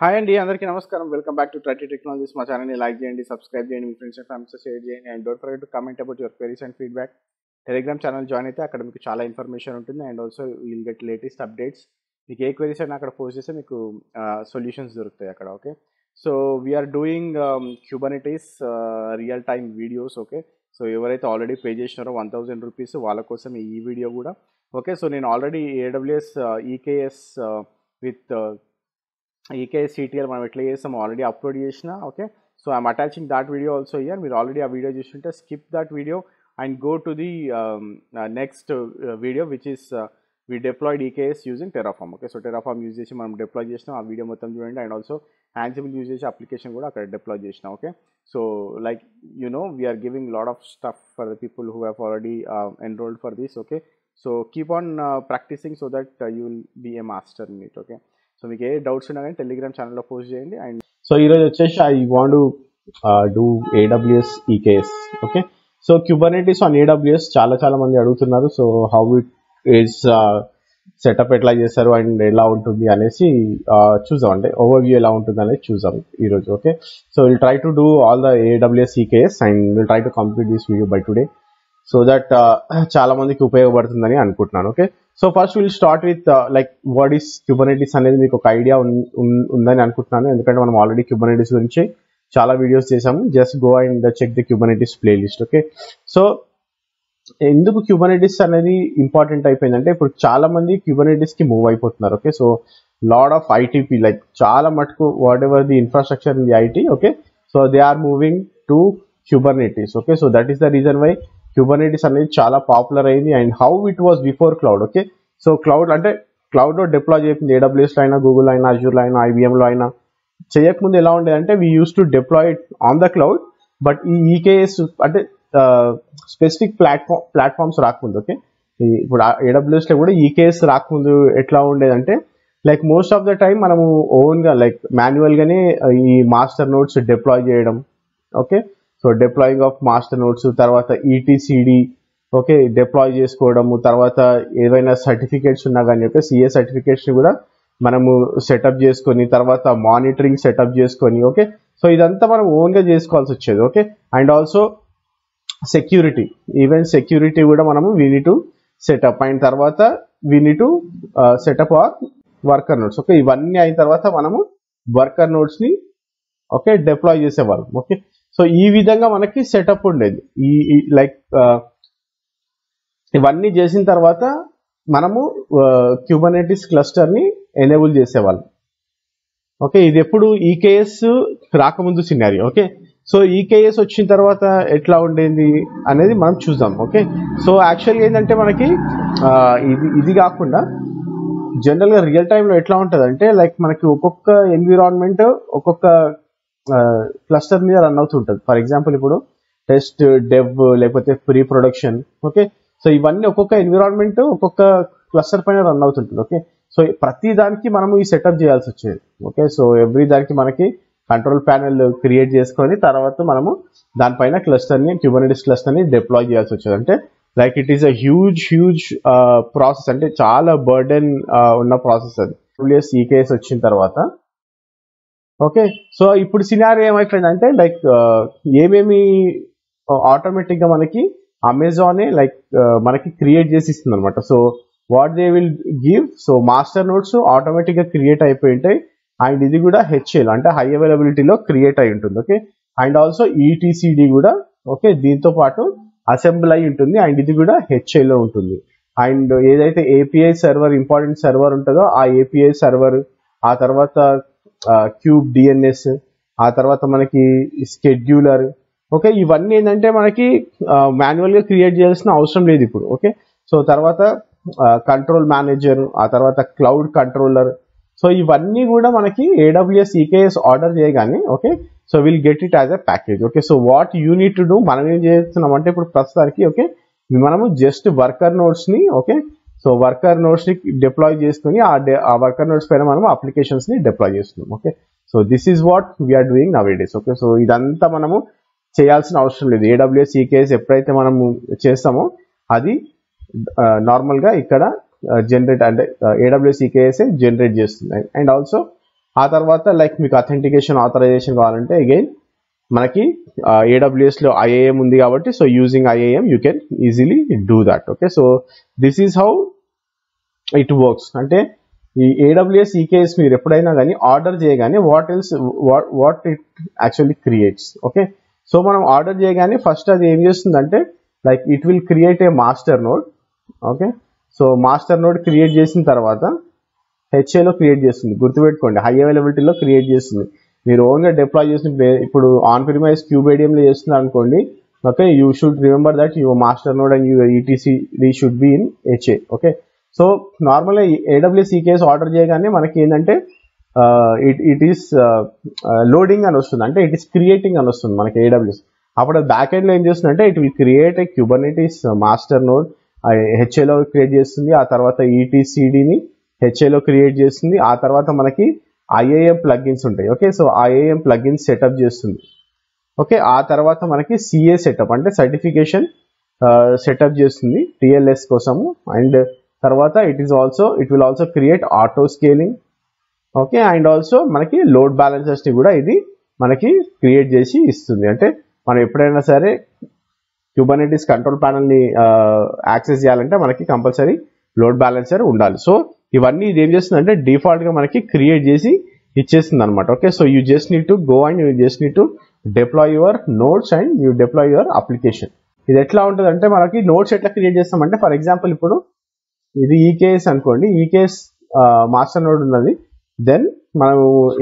Hi అండి, అందరికీ నమస్కారం. వెల్కమ్ బ్యాక్ టు ట్రటీ టెక్నాలజీస్. మా ఛానల్ని లైక్ చేయండి, సబ్స్క్రైబ్ చేయండి, మీ ఫ్రెండ్స్ అండ్ ఫ్యామిలీతో షేర్ చేయండి. And don't forget to comment about your queries and feedback. Telegram channel join అయితే అక్కడ మీకు చాలా ఇన్ఫర్మేషన్ ఉంటుంది. And also will get latest updates. మీకు ఏ క్వెరీస్ అయినా అక్కడ పోస్ట్ చేస్తే మీకు సొల్యూషన్స్ దొరుకుతాయి అక్కడ. Okay, so we're doing Kubernetes real time videos. Okay, so ఎవరైతే ఆల్రెడీ పే చేసినారో 1000 రూపీస్ వాళ్ళ కోసం ఈ వీడియో కూడా. ఓకే, సో నేను already AWS EKS with EKS CTL మనం ఎట్లా చేస్తామో ఆల్రెడీ అప్లోడ్ చేసిన. Okay, so I'm attaching that video also here. మీరు ఆల్రెడీ ఆ వీడియో చూస్తుంటే skip that video and go to the next video which is we deployed EKS using Terraform. Okay, so Terraform use చేసి మనం deploy చేసినాం. ఆ video మొత్తం చూడండి. అండ్ ఆల్సో Ansible యూజ్ చేసి అప్లికేషన్ కూడా అక్కడ డిప్లాయ్ చేసినాం. Okay, so like we're giving lot of stuff for the people who have already enrolled for this. Okay, so keep on practicing so that you will be a master in it. Okay, so మీకు ఏ doubts ఉన్నా కానీ Telegram ఛానల్లో post చేయండి. And so ఈరోజు వచ్చేసి I want to do AWS EKS. Okay, so Kubernetes on AWS చాలా మంది అడుగుతున్నారు. So how it is setup ఎట్లా చేస్తారు అండ్ ఎలా ఉంటుంది అనేసి చూద్దాం. అంటే ఓవర్వ్యూ ఎలా ఉంటుంది అనేది చూద్దాం ఈరోజు. Okay, so will try to do all the AWS EKS and will try to complete this video by today so that చాలా మందికి ఉపయోగపడుతుందని అనుకుంటున్నాను. Okay, so first will start with like what is Kubernetes అనేది మీకు ఒక idea ఉందని అనుకుంటున్నాను. ఎందుకంటే మనం ఆల్రెడీ క్యూబర్నెటీస్ గురించి చాలా వీడియోస్ చేసాము. Just go and check the Kubernetes playlist. Okay, so ఎందుకు క్యూబర్నెటీస్ అనేది ఇంపార్టెంట్ అయిపోయిందంటే ఇప్పుడు చాలా మంది క్యూబర్నెటీస్ కి మూవ్ అయిపోతున్నారు. Okay, so lot of ITP like చాలా మటుకు whatever the infrastructure in the IT. Okay, so they are moving to Kubernetes. Okay, so that is the reason why Kubernetes అనేది చాలా పాపులర్ అయింది. And how it was before cloud. Okay, so cloud అంటే cloud లో deploy చేసింది AWS లో అయినా, Google అయినా, Azure లో అయినా, IBM లో అయినా చేయకముందు ఎలా ఉండేది అంటే we use to deploy it on the cloud. But ఈ EKS అంటే స్పెసిఫిక్ ప్లాట్ఫామ్స్ రాకముందు. ఓకే, ఇప్పుడు AWS లో కూడా EKS రాకముందు ఎట్లా ఉండేదంటే like most of the time మనము ఓన్ గా లైక్ మాన్యువల్ గానే ఈ మాస్టర్ నోట్స్ డిప్లాయ్ చేయడం. Okay, so deploying of master notes, తర్వాత ETCD ఓకే డిప్లాయ్ చేసుకోవడము, తర్వాత ఏవైనా సర్టిఫికేట్స్ ఉన్నా కానీ ఓకే CA సర్టిఫికేట్స్ కూడా మనము సెటప్ చేసుకొని, తర్వాత మానిటరింగ్ సెటప్ చేసుకొని. ఓకే, సో ఇదంతా మనం ఓన్ గా చేసుకోవాల్సి వచ్చేది. Okay, and also security, even security కూడా మనము వీ నీడ్ టు సెటప్. అయిన తర్వాత we need to setup our worker nodes. Okay, ఇవన్నీ అయిన తర్వాత మనము వర్కర్ నోట్స్ ని ఓకే డిప్లాయ్ చేసేవాళ్ళం. ఓకే, సో ఈ విధంగా మనకి సెటప్ ఉండేది. ఈ లైక్ ఇవన్నీ చేసిన తర్వాత మనము క్యూబర్నెటీస్ క్లస్టర్ ని ఎనేబుల్ చేసేవాళ్ళం. ఓకే, ఇది ఎప్పుడు EKS రాకముందు సినారియో. ఓకే, సో EKS వచ్చిన తర్వాత ఎట్లా ఉండేది అనేది మనం చూద్దాం. ఓకే, సో యాక్చువల్గా ఏంటంటే మనకి ఇది కాకుండా జనరల్ గా రియల్ టైంలో ఎట్లా ఉంటుంది అంటే లైక్ మనకి ఒక్కొక్క ఎన్విరాన్మెంట్ ఒక్కొక్క క్లస్టర్ మీద రన్ అవుతుంటుంది. ఫర్ ఎగ్జాంపుల్ ఇప్పుడు టెస్ట్, డెవ్, లేకపోతే ప్రీ ప్రొడక్షన్. ఓకే, సో ఇవన్నీ ఒక్కొక్క ఎన్విరాన్మెంట్ ఒక్కొక్క క్లస్టర్ పైన రన్ అవుతుంటుంది. ఓకే, సో ప్రతి దానికి మనము ఈ సెటప్ చేయాల్సి వచ్చేది. ఓకే, సో ఎవ్రీ దానికి మనకి కంట్రోల్ ప్యానెల్ క్రియేట్ చేసుకొని తర్వాత మనము దానిపైన క్లస్టర్ని క్యూబర్నెటీస్ క్లస్టర్ని డిప్లాయ్ చేయాల్సి వచ్చేది. అంటే like it is a huge process, అంటే చాలా బర్డెన్ ఉన్న ప్రాసెస్ అది AWS EKS వచ్చిన తర్వాత. ఓకే, సో ఇప్పుడు సినారియో ఏమైపోయిందంటే లైక్ ఏమేమి ఆటోమేటిక్ గా మనకి అమెజానే లైక్ మనకి క్రియేట్ చేసి ఇస్తుంది అనమాట. So what they will give, so master notes automatic గా క్రియేట్ అయిపోయి ఉంటాయి. అండ్ ఇది కూడా HL అంటే హై అవైలబిలిటీలో క్రియేట్ అయి ఉంటుంది. ఓకే, అండ్ ఆల్సో ETCD కూడా ఓకే దీంతో పాటు అసెంబుల్ అయి ఉంటుంది. అండ్ ఇది కూడా HL లో ఉంటుంది. అండ్ ఏదైతే API సర్వర్ ఇంపార్టెంట్ సర్వర్ ఉంటుందో ఆ API సర్వర్, ఆ తర్వాత క్యూబ్ DNS, ఆ తర్వాత మనకి స్కెడ్యూలర్. ఓకే, ఇవన్నీ ఏంటంటే మనకి మాన్యువల్ గా క్రియేట్ చేయాల్సిన అవసరం లేదు ఇప్పుడు. ఓకే, సో తర్వాత కంట్రోల్ మేనేజర్, ఆ తర్వాత క్లౌడ్ కంట్రోలర్. సో ఇవన్నీ కూడా మనకి AWS EKS ఆర్డర్ చేయగానే okay so will get it as a package. Okay, so what you need to do, మనం ఏం చేస్తున్నాం అంటే ఇప్పుడు ప్రస్తుతానికి ఓకే మనము జస్ట్ వర్కర్ నోట్స్ ని ఓకే సో వర్కర్ నోట్స్ ని డిప్లాయ్ చేసుకుని ఆ వర్కర్ నోట్స్ పైన మనం అప్లికేషన్స్ ని డిప్లాయ్ చేస్తున్నాం. Okay, so this is what we're doing nowadays. Okay, so ఇదంతా మనము చేయాల్సిన అవసరం లేదు. AWS EKS ఎప్పుడైతే మనము చేస్తామో అది నార్మల్ గా ఇక్కడ జనరేట్ అంటే AWS EKS జనరేట్ చేస్తుంది. అండ్ ఆల్సో ఆ తర్వాత లైక్ మీకు అథెంటికేషన్ ఆథరైజేషన్ కావాలంటే అగైన్ మనకి AWS లో IAM ఉంది కాబట్టి so using IAM you can easily do that. Okay, so this is how it works. అంటే ఈ AWS EKS మీరు ఎప్పుడైనా కానీ ఆర్డర్ చేయగానే what it actually creates. Okay, so మనం ఆర్డర్ చేయగానే ఫస్ట్ అది ఏం చేస్తుందంటే like it will create A master node. Okay, so master node create చేసిన తర్వాత HAలో క్రియేట్ చేస్తుంది. గుర్తుపెట్టుకోండి, హై అవైలబిలిటీలో క్రియేట్ చేస్తుంది. మీరు ఓన్గా డిప్లాయ్ చేసిన ఇప్పుడు ఆన్ ప్రిమైస్ క్యూబేడియంలో చేస్తున్నారు అనుకోండి. Okay, you should remember that your master node and your ETC should be in HA. Okay, so నార్మల్గా AWS EKS ఆర్డర్ చేయగానే మనకి ఏంటంటే ఇట్ ఈస్ లోడింగ్ అని వస్తుంది, అంటే ఇట్ ఈస్ క్రియేటింగ్ అని వస్తుంది మనకి AWS. అప్పుడు బ్యాక్ ఎండ్లో ఏం చేస్తుంది అంటే it will create a Kubernetes master node HAలో క్రియేట్ చేస్తుంది. ఆ తర్వాత ETCDని HAలో క్రియేట్ చేస్తుంది. ఆ తర్వాత మనకి IAM ప్లగిన్స్ ఉంటాయి. Okay, so IAM plugins setup చేస్తుంది. ఓకే, ఆ తర్వాత మనకి CA సెటప్ అంటే సర్టిఫికేషన్ సెటప్ చేస్తుంది TLS కోసము. అండ్ తర్వాత it will also create auto scaling. Okay, and also మనకి లోడ్ బ్యాలెన్సర్స్ని కూడా ఇది మనకి క్రియేట్ చేసి ఇస్తుంది. అంటే మనం ఎప్పుడైనా సరే Kubernetes కంట్రోల్ ప్యానల్ని యాక్సెస్ చేయాలంటే మనకి కంపల్సరీ లోడ్ బ్యాలెన్సర్ ఉండాలి. సో ఇవన్నీ ఇది ఏం చేస్తుందంటే డిఫాల్ట్గా మనకి క్రియేట్ చేసి ఇచ్చేస్తుంది అనమాట. Okay, so you just need to go and you just need to deploy your nodes and you deploy your application. ఇది ఎట్లా ఉంటుంది అంటే మనకి నోడ్స్ ఎట్లా క్రియేట్ చేస్తామంటే ఫర్ ఎగ్జాంపుల్ ఇప్పుడు ఇది EKS అనుకోండి, EKS మాస్టర్ నోడ్ ఉన్నది. దెన్ మనం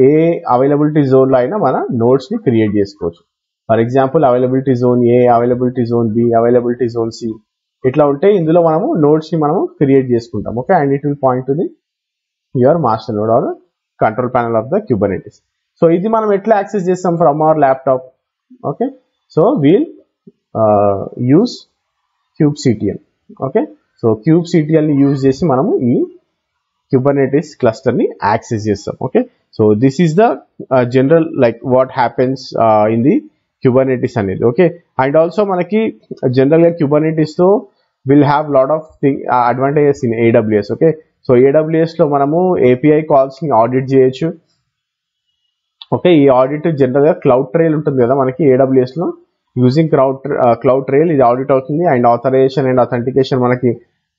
ఏ అవైలబిలిటీ జోన్లో అయినా మన నోడ్స్ని క్రియేట్ చేసుకోవచ్చు. For example availability zone A, availability zone B, availability zone C ఇట్లా ఉంటే ఇందులో మనము నోడ్స్ని మనము క్రియేట్ చేసుకుంటాం. Okay, and it will point to the your master node or control panel of the Kubernetes. So ఇది మనం ఎట్లా యాక్సెస్ చేస్తాం from our laptop. Okay, so we'll use kubectl. Okay, so kubectlని యూజ్ చేసి మనము ఈ Kubernetes క్లస్టర్ని యాక్సెస్ చేస్తాం. Okay, so this is the general like what happens in the Kubernetes అనేది. ఓకే, అండ్ ఆల్సో మనకి జనరల్గా Kubernetesతో will have lot of advantages in AWS. Okay, so AWSలో మనము API కాల్స్ని ఆడిట్ చేయొచ్చు. ఓకే, ఈ ఆడిట్ జనరల్గా క్లౌడ్ ట్రైల్ ఉంటుంది కదా మనకి AWSలో, యూజింగ్ క్లౌడ్ ట్రైల్ ఇది ఆడిట్ అవుతుంది. అండ్ ఆథరైజేషన్ అండ్ అథెంటికేషన్ మనకి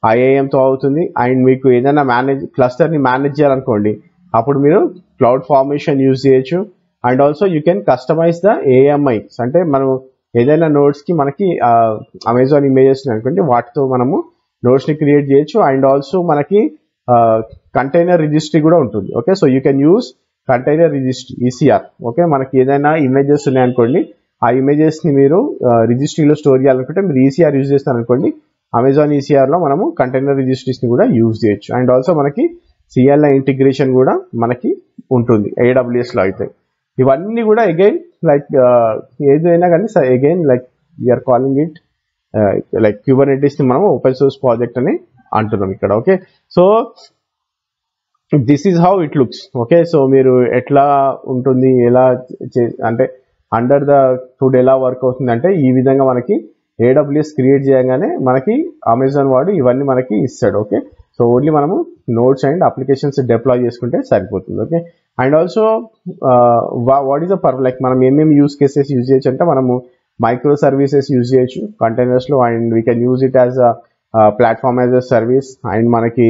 IAMతో అవుతుంది. అండ్ మీకు ఏదైనా క్లస్టర్ని మేనేజ్ చేయాలనుకోండి అప్పుడు మీరు క్లౌడ్ ఫార్మేషన్ యూజ్ చేయొచ్చు. And also you can customize the AMIs, అంటే మనం ఏదైనా నోడ్స్కి మనకి అమెజాన్ ఇమేజెస్ అనుకోండి వాటితో మనము నోడ్స్ని క్రియేట్ చేయొచ్చు. అండ్ ఆల్సో మనకి కంటైనర్ రిజిస్ట్రీ కూడా ఉంటుంది. Okay, so you can use container registry ECR. Okay, మనకి ఏదైనా ఇమేజెస్ ఉన్నాయనుకోండి ఆ ఇమేజెస్ని మీరు రిజిస్ట్రీలో స్టోర్ చేయాలనుకుంటే మీరు ECR యూజ్ చేస్తారనుకోండి, అమెజాన్ ECRలో మనము కంటైనర్ రిజిస్ట్రీస్ని కూడా యూజ్ చేయొచ్చు. అండ్ ఆల్సో మనకి CLI ఇంటిగ్రేషన్ కూడా మనకి ఉంటుంది AWSలో అయితే. ఇవన్నీ కూడా అగైన్ లైక్ ఏదైనా కానీ again like we're calling it like Kubernetes-ని మనం ఓపెన్ సోర్స్ ప్రాజెక్ట్ అని అంటున్నాం ఇక్కడ. Okay, so this is how it looks. Okay, so మీరు ఎట్లా ఉంటుంది ఎలా అంటే అండర్ ద హుడ్ ఎలా వర్క్ అవుతుంది అంటే ఈ విధంగా మనకి AWS క్రియేట్ చేయగానే మనకి అమెజాన్ వాడు ఇవన్నీ మనకి ఇస్తాడు. ఓకే, సో ఓన్లీ మనము నోడ్స్ అండ్ అప్లికేషన్స్ డిప్లాయ్ చేసుకుంటే సరిపోతుంది. Okay, and also what is the like మనం ఏమేమి యూస్ కేసెస్ యూజ్ చేయొచ్చు అంటే మనము మైక్రో సర్వీసెస్ యూజ్ చేయొచ్చు కంటైనర్స్లో. And we can use it as platform as a service. And మనకి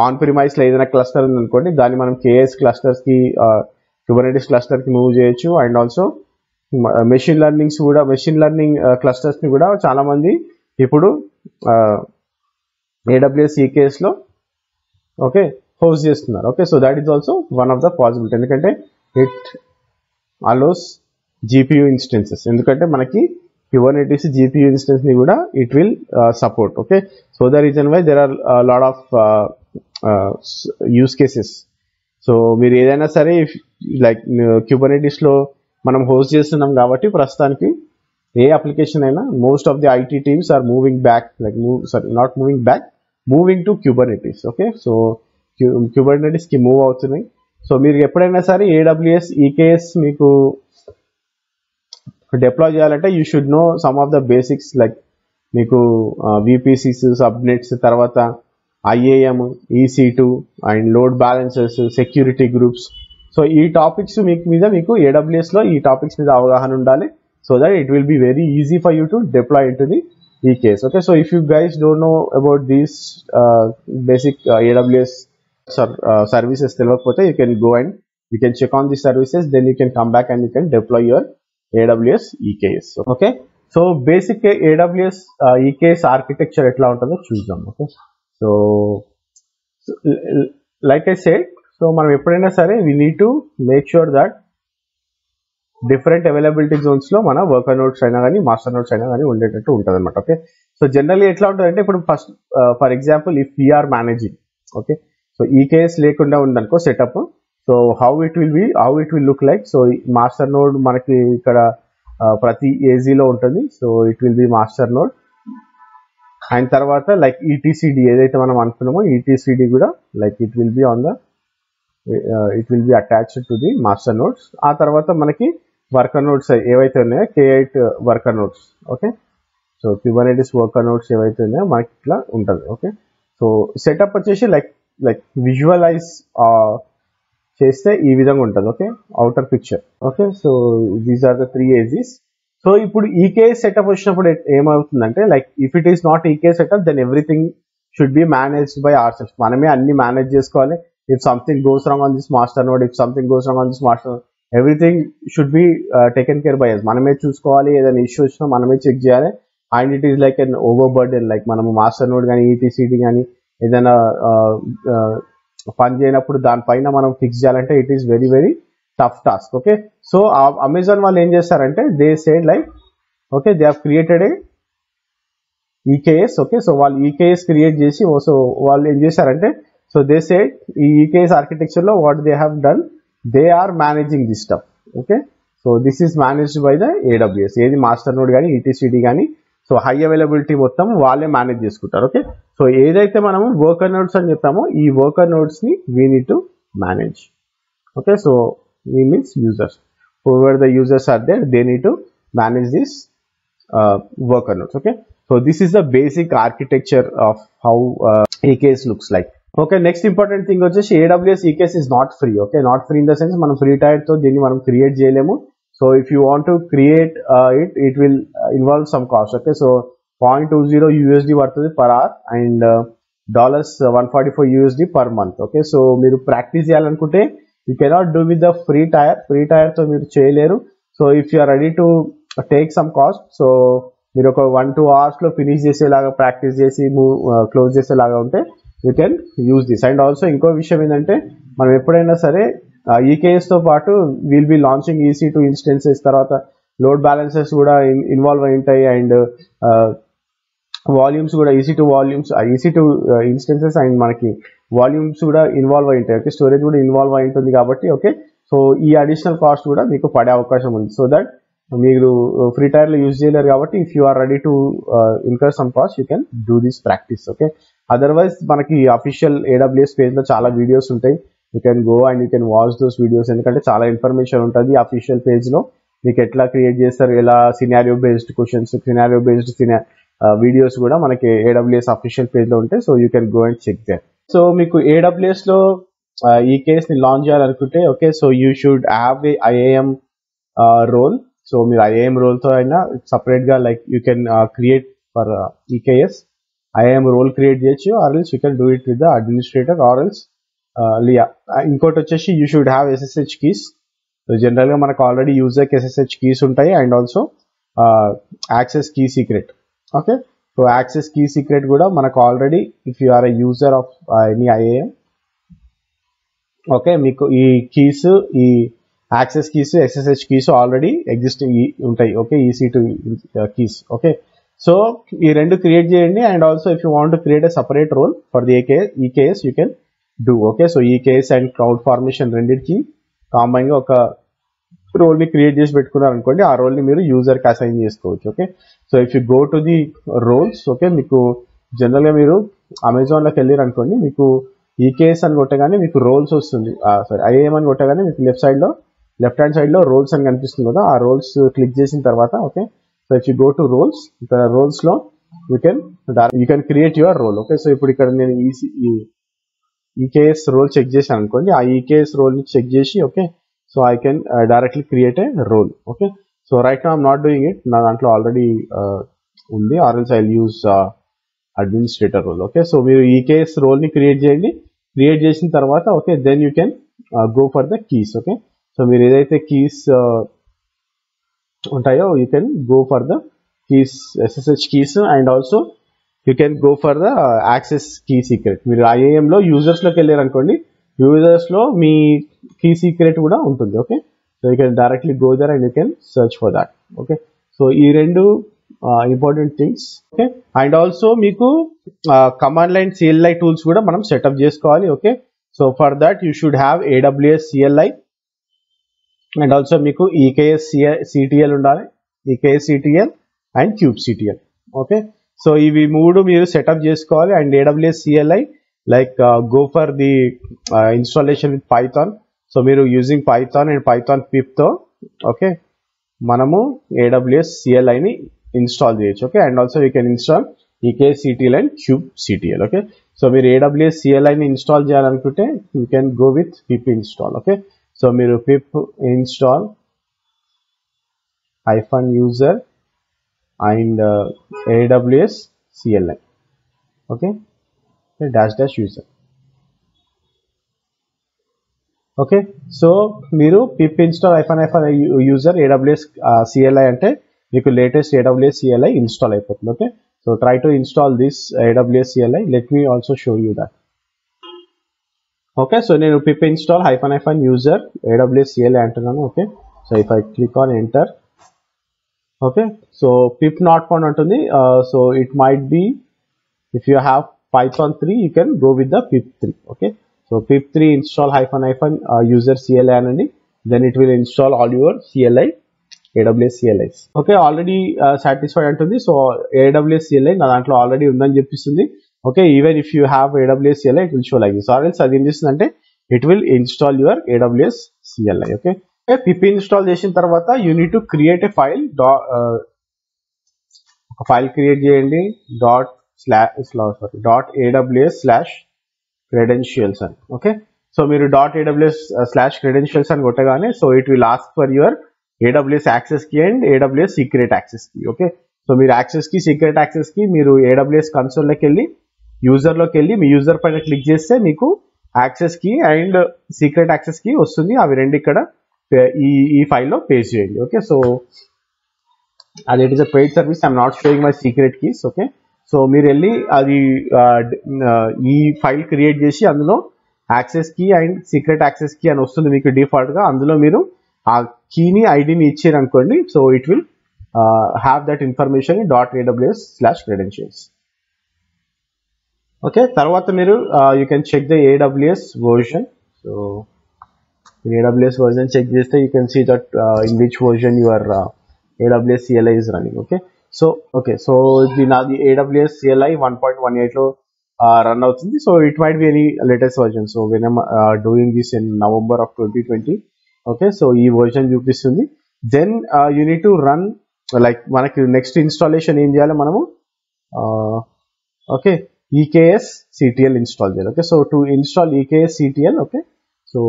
ఆన్ ప్రిమైస్లో ఏదైనా క్లస్టర్ ఉందనుకోండి దాన్ని మనం KS క్లస్టర్స్కి Kubernetes క్లస్టర్కి మూవ్ చేయొచ్చు. అండ్ ఆల్సో మెషిన్ లెర్నింగ్ క్లస్టర్స్ని కూడా చాలామంది ఇప్పుడు AWS EKSలో ఓకే హోస్ట్ చేస్తున్నారు. Okay, so that is also one of the possibility, ఎందుకంటే ఇట్ అలోస్ GPU ఇన్స్టెన్సెస్, ఎందుకంటే మనకి Kubernetes GPU ఇన్స్టెన్స్ని కూడా it will support. Okay, so the reason why there are lot of use cases. So మీరు ఏదైనా సరే like Kubernetesలో మనం host చేస్తున్నాం కాబట్టి ప్రస్తుతానికి ఏ అప్లికేషన్ అయినా most of the IT teams are moving to Kubernetes. Okay, so Kubernetesకి మూవ్ అవుతున్నాయి. సో మీరు ఎప్పుడైనా సరే AWS EKS మీకు డిప్లాయ్ చేయాలంటే you should know some of the basics like మీకు VPCs, సబ్నెట్స్, తర్వాత IAM, EC2 and load balances, security groups. So ఈ టాపిక్స్ మీకు AWS లో ఈ టాపిక్స్ మీద అవగాహన ఉండాలి. So that it will be very easy for you to deploy in to the EKS. Okay, so if you guys don't know about these basic AWS services తెలియకపోతే you can go and you can check on the services, then you can come back and you can deploy your AWS EKS. Okay, so basic AWS EKS architecture ఎట్లా ఉంటుందో చూద్దాం. Okay, so like I said, so మనం ఎప్పుడైనా సరే we need to make sure that different availability Jones లో మన worker nodes అయినా కానీ మాస్టర్ నోడ్స్ అయినా కానీ ఉండేటట్టు ఉంటుంది అనమాట. ఓకే, సో జనరల్లీ ఎట్లా ఉంటుంది అంటే ఇప్పుడు first for example if we're managing, okay, so EKS లేకుండా ఉందనుకో setup, so how it will look like. So master node మనకి ఇక్కడ ప్రతి ఏజీలో ఉంటుంది. So it will be master node and తర్వాత లైక్ ETCD ఏదైతే మనం అనుకున్నామో ETCD కూడా like it will be attached to the master nodes. ఆ తర్వాత మనకి వర్కర్ నోడ్స్ ఏవైతే ఉన్నాయో K8 worker nodes. Okay, so Kubernetes worker nodes ఏవైతే ఉన్నాయో మనకి ఇట్లా ఉంటుంది. ఓకే, సో సెటప్ వచ్చేసి లైక్ విజువలైజ్ చేస్తే ఈ విధంగా ఉంటుంది. Okay, outer picture. Okay, so these are the 3 AZs. So ఇప్పుడు EKS సెటప్ వచ్చినప్పుడు ఏమవుతుందంటే like if it is not EKS setup then everything should be managed by our self. మనమే అన్ని మేనేజ్ చేసుకోవాలి. If something goes wrong on this master node, if something goes wrong on this master node, everything should be taken care by us. మనమే చూసుకోవాలి. ఏదైనా issue వచ్చినా మనమే check చేయాలి. And it is like an over burden. Like మనము master node కానీ ETCD కానీ ఏదైనా పని చేయనప్పుడు దానిపైన మనం ఫిక్స్ చేయాలంటే it is very very tough task. Okay, so Amazon వాళ్ళు ఏం చేస్తారంటే they said like okay they have created a EKS. Okay, so వాళ్ళు EKS క్రియేట్ చేసి సో వాళ్ళు ఏం చేశారంటే so they said EKS architecture lo what they have done, they are managing this stuff. Okay, so this is managed by the AWS. ఏది master node కానీ ETCD కానీ so high availability మొత్తం వాళ్ళే manage చేసుకుంటారు. Okay, so ఏదైతే మనము worker nodes అని చెప్తామో ఈ వర్కర్ నోడ్స్ ని we need to manage. Okay, so we means users, whoever the users are there, they need to manage this worker nodes. Okay, so this is the basic architecture of how EKS looks like. Okay, next important thing వచ్చేసి AWS EKS is not free. Okay, not free in the sense మనం free టైర్తో దీన్ని మనం create చేయలేము. So if you want to create it will involve some cost. Okay, so $0.20 USD పడుతుంది per hour and $144 USD per month. Okay, so మీరు practice చేయాలనుకుంటే you cannot do with the free టైర్తో మీరు చేయలేరు. So if you are ready to take some cost, so మీరు ఒక 1-2 hours లో finish చేసేలాగా ప్రాక్టీస్ చేసి క్లోజ్ చేసేలాగా ఉంటే you can use this. And also ఇంకో విషయం ఏంటంటే మనం ఎప్పుడైనా సరే EKS తో పాటు will be launching EC2 instances, తర్వాత లోడ్ బ్యాలెన్సెస్ కూడా ఇన్వాల్వ్ అయి ఉంటాయి అండ్ వాల్యూమ్స్ కూడా EC2 ఇన్స్టెన్సెస్ అండ్ మనకి వాల్యూమ్స్ కూడా ఇన్వాల్వ్ అయి ఉంటాయి. ఓకే, స్టోరేజ్ కూడా ఇన్వాల్వ్ అయి ఉంటుంది కాబట్టి ఓకే, సో ఈ అడిషనల్ కాస్ట్ కూడా మీకు పడే అవకాశం ఉంది. సో దట్ మీరు ఫ్రీ టైర్లో యూజ్ చేయలేరు కాబట్టి if you are ready to incur some cost you can do this practice. Okay, otherwise మనకి అఫీషియల్ AWS పేజ్ లో చాలా వీడియోస్ ఉంటాయి. You can go and you can watch those videos. ఎందుకంటే చాలా information ఉంటుంది official page లో. మీకు ఎట్లా క్రియేట్ చేస్తారు, ఎలా scenario based questions, scenario based videos కూడా మనకి AWS అఫీషియల్ పేజ్ లో ఉంటాయి. So you can go and check there. So మీకు AWS లో EKS ని లాంచ్ చేయాలనుకుంటే okay, so you should have a IAM role. So మీరు IAM రోల్తో అయినా సపరేట్గా like you can create for EKS IAM role create చేయొచ్చు, or else you can do it with the administrator or else ఇంకోటి వచ్చేసి you should have SSH keys. So జనరల్గా మనకు already యూజర్కి SSH కీస్ ఉంటాయి and also access key secret. Okay, so access key secret కూడా మనకు already if you are a user of any IAM okay మీకు ఈ కీస్, ఈ access keys, SSH keys already existing ఉంటాయి. Okay, EC2 keys. Okay, so ఈ రెండు create చేయండి and also if you want to create a separate role for the EKS you can do. Okay, so EKS and cloud formation రెండింటికి combine గా ఒక role ని create చేసి పెట్టుకున్నారు అనుకోండి, ఆ రోల్ ని మీరు యూజర్ కి అసైన్ చేసుకోవచ్చు. Okay, so if you go to the roles okay, మీకు జనరల్ గా మీరు అమెజాన్ లోకి వెళ్ళారు అనుకోండి, మీకు EKS అని కొట్టగానే మీకు రోల్స్ వస్తుంది. సారీ IAM అని కొట్టగానే మీకు లెఫ్ట్ హ్యాండ్ సైడ్ లో రోల్స్ అని కనిపిస్తుంది కదా, ఆ రోల్స్ క్లిక్ చేసిన తర్వాత okay, so if you go to roles, ఇక్కడ రోల్స్ లో you can create your role. Okay, so ఇప్పుడు ఇక్కడ నేను ఈకేఎస్ రోల్ చెక్ చేశాను అనుకోండి, ఆ ఈకేఎస్ రోల్ ని చెక్ చేసి okay, so I can directly create a role. Okay, so right now I'm not doing it, నా దాంట్లో ఆల్రెడీ ఉంది, or else I use administrator role. Okay, so మీరు ఈకేఎస్ రోల్ ని క్రియేట్ చేయండి. క్రియేట్ చేసిన తర్వాత okay, then you can go for the keys. Okay, so మీరు ఏదైతే కీస్ ఉంటాయో you can go for the keys, SSH keys, and also you can go for the access key secret. మీరు IAM లో users లోకి వెళ్ళారు అనుకోండి, users లో మీ key secret కూడా ఉంటుంది. Okay, so you can directly go there and you can search for that. Okay, so ఈ రెండు important things. Okay, and also మీకు కమాండ్ లైన్ CLI టూల్స్ కూడా మనం సెటప్ చేసుకోవాలి. Okay, so for that you should have AWS CLI and also మీకు EKS CTL ఉండాలి, EKS CTL and kubectl. Okay, so ఇవి మూడు మీరు సెటప్ చేసుకోవాలి. And AWS CLI like go for the installation with Python. So మీరు using Python and Python pip తో okay మనము AWS CLI ని ఇన్స్టాల్ చేయొచ్చు. Okay, and also you can install EKS CTL and kubectl. Okay, so మీరు AWS CLI ని install చేయాలనుకుంటే you can go with pip install. Okay, so మీరు pip install -user and AWS CLI. okay, --user. Okay, so మీరు pip install -user AWS CLI అంటే మీకు latest AWS CLI install అయిపోతుంది. Okay, so try to install this AWS CLI. Let me also show you that. Okay, so నేను పిప్ install -user AWS CLI అంటున్నాను. Okay, so if I click on enter, okay, so pip not found ఉంటుంది. So it might B if you have Python 3 you can go with the pip 3. okay, so pip 3 install -user CLI అనండి, then it will install all your CLI AWS CLIs. Okay, already satisfied అంటుంది. So AWS CLI నా దాంట్లో already ఉందని చెప్పిస్తుంది. Okay, even if you have AWS CLI it will show like this, or else అది ఏం చేస్తుందంటే it will install your AWS CLI. Okay, pip install చేసిన తర్వాత you need to create a file. ఒక ఫైల్ క్రియేట్ చేయండి .aws/credentials అని. Okay, so మీరు .aws/credentials అని కొట్టగానే so it will ask for your AWS access key and AWS secret access key. Okay, so మీరు access key secret access key మీరు AWS console లోకి వెళ్ళి యూజర్ లోకి వెళ్ళి మీ యూజర్ పైన క్లిక్ చేస్తే మీకు access key and secret access key వస్తుంది. అవి రెండు ఇక్కడ ఈ ఫైల్లో పేస్ట్ చేయండి. ఓకే, సో అది it is a paid service, I'm not showing my secret keys. Okay, so మీరు వెళ్ళి అది ఈ ఫైల్ క్రియేట్ చేసి అందులో access key and secret access key అని వస్తుంది మీకు డిఫాల్ట్ గా. అందులో మీరు ఆ కీని ఐడిని ఇచ్చారు అనుకోండి, so it will have that information in .aws/credentials. Okay, తర్వాత మీరు you can check the AWS version. So AWS version check చేస్తే you can see that in which version your AWS CLI is running. okay, so ఇది నాది AWS CLI 1.18 లో run అవుతుంది. So it might be any latest version. So when I'm doing this in November of 2020. Okay, so ఈ version చూపిస్తుంది. Then you need to run like మనకి next installation ఏం చేయాలి మనము, ఓకే, EKS CTL ఇన్స్టాల్ చేయాలి. Okay, so to install EKS CTL, okay, so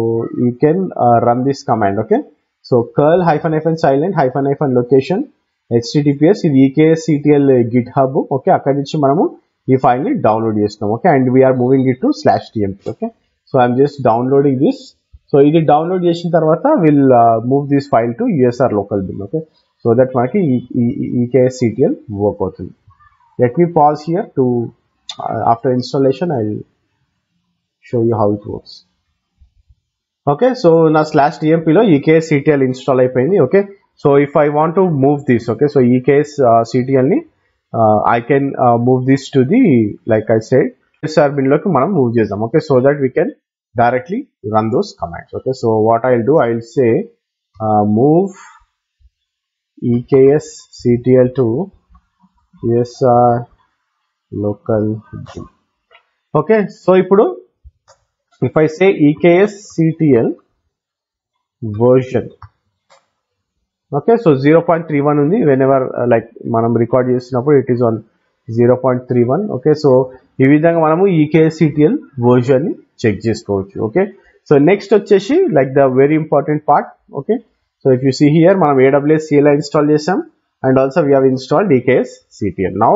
you can run this command. okay, so curl -silent -location https ఇది EKS CTL GitHub. Okay, అక్కడి నుంచి మనము ఈ ఫైల్ ని డౌన్లోడ్ చేస్తున్నాం. Okay, and we're moving it to /tmp. Okay, so I'm just downloading this. So ఇది download చేసిన తర్వాత will move this file to USR local bin. Okay, so that మనకి EKS CTL వర్క్ అవుతుంది. Let me pause here to after installation I will show you how it works. Okay, so నా /tmp లో EKS CTL install అయిపోయింది. Okay, so if I want to move this, okay, so EKS CTL ని I can move this to the like I said USR bin లోకి మనం move చేద్దాం. Okay, so that we can directly run those commands. Okay, so what I will do, I will say move EKS CTL to USR local bin. Okay, so ఇప్పుడు if I say EKS CTL version, okay, so 0.31 ఉంది. whenever like మనం record చేసినప్పుడు it is on 0.31. Okay, so ఈ విధంగా మనము EKSCTL version ని check చేసుకోవచ్చు. Okay, so next వచ్చేసి like the very important part. Okay, so if you see here మనం AWS CLI ఇన్స్టాల్ చేసాం and also we have installed EKSCTL. Now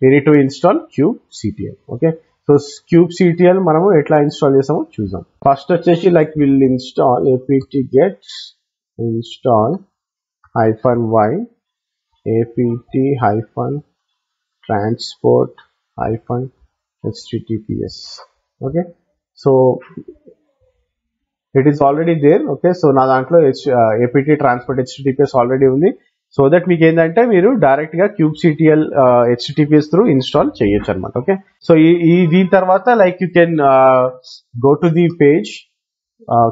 we need to install kubectl. Okay, so kubectl మనము ఎట్లా install చేసామో చూద్దాం. First వచ్చేసి like will install apt-get install -y apt-transport-https. okay, so it is already there. okay, so నా దాంట్లో apt transport https already ఉంది. So that మీకు ఏంటంటే మీరు డైరెక్ట్ గా kubectl https త్రూ ఇన్స్టాల్ చేయొచ్చు అనమాట. ఓకే, సో ఈ దీని తర్వాత like you can go to the page,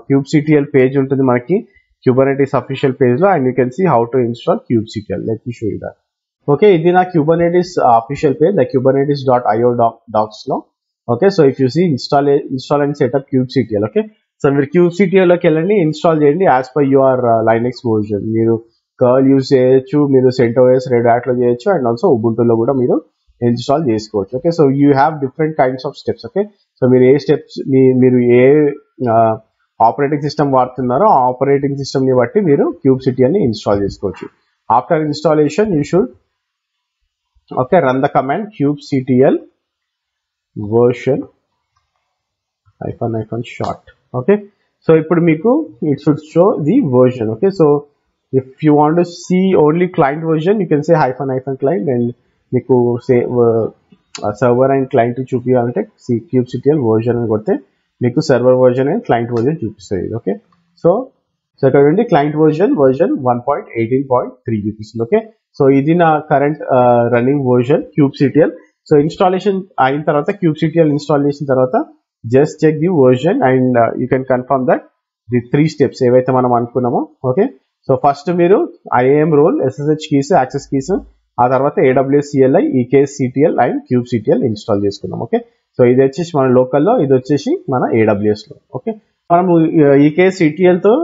kubectl page ఉంటుంది మనకి Kubernetes అఫీషియల్ పేజ్ లో, and you can see how to install kubectl. Let me show you that. Okay, ఇది నా Kubernetes official page, like kubernetes.io docs లో. Okay, so if you see install and setup kubectl. Okay, so మీరు kubectl లోకి వెళ్ళండి, install చేయండి as per your Linux version. మీరు curl use చేయొచ్చు, మీరు CentOS Red Hat లో చేయొచ్చు, అండ్ ఆల్సో ఉబుంటులో కూడా మీరు ఇన్స్టాల్ చేసుకోవచ్చు. Okay, so you have different kinds of steps. Okay, so మీరు ఏ స్టెప్స్ మీరు ఏ ఆపరేటింగ్ సిస్టమ్ వాడుతున్నారో ఆ ఆపరేటింగ్ సిస్టమ్ ని బట్టి మీరు kubectl ని ఇన్స్టాల్ చేసుకోవచ్చు. After installation you should run the command kubectl version -short. Okay, so ఇప్పుడు మీకు it should show the version. Okay, so if you want to see only client version, you can say -client, and మీకు server and client చూపించాలంటే kubectl version అని కొడితే మీకు server version and client version చూపిస్తుంది. Okay, so ఇక్కడ నుండి client version 1.18.3 చూపిస్తుంది. Okay, so ఇది నా current running version kubectl. So installation అయిన తర్వాత kubectl ఇన్స్టాల్ చేసిన తర్వాత just check the version and you can confirm that the 3 steps ఏవైతే మనం అనుకున్నామో. ఓకే, సో ఫస్ట్ మీరు IAM role, SSH keys, access keys, ఆ తర్వాత AWS CLI, EKSCTL and kubectl install చేసుకున్నాం. ఓకే, సో ఇది వచ్చేసి మన లోకల్లో, ఇది వచ్చేసి మన AWS లో. ఓకే, మనము EKSCTL తో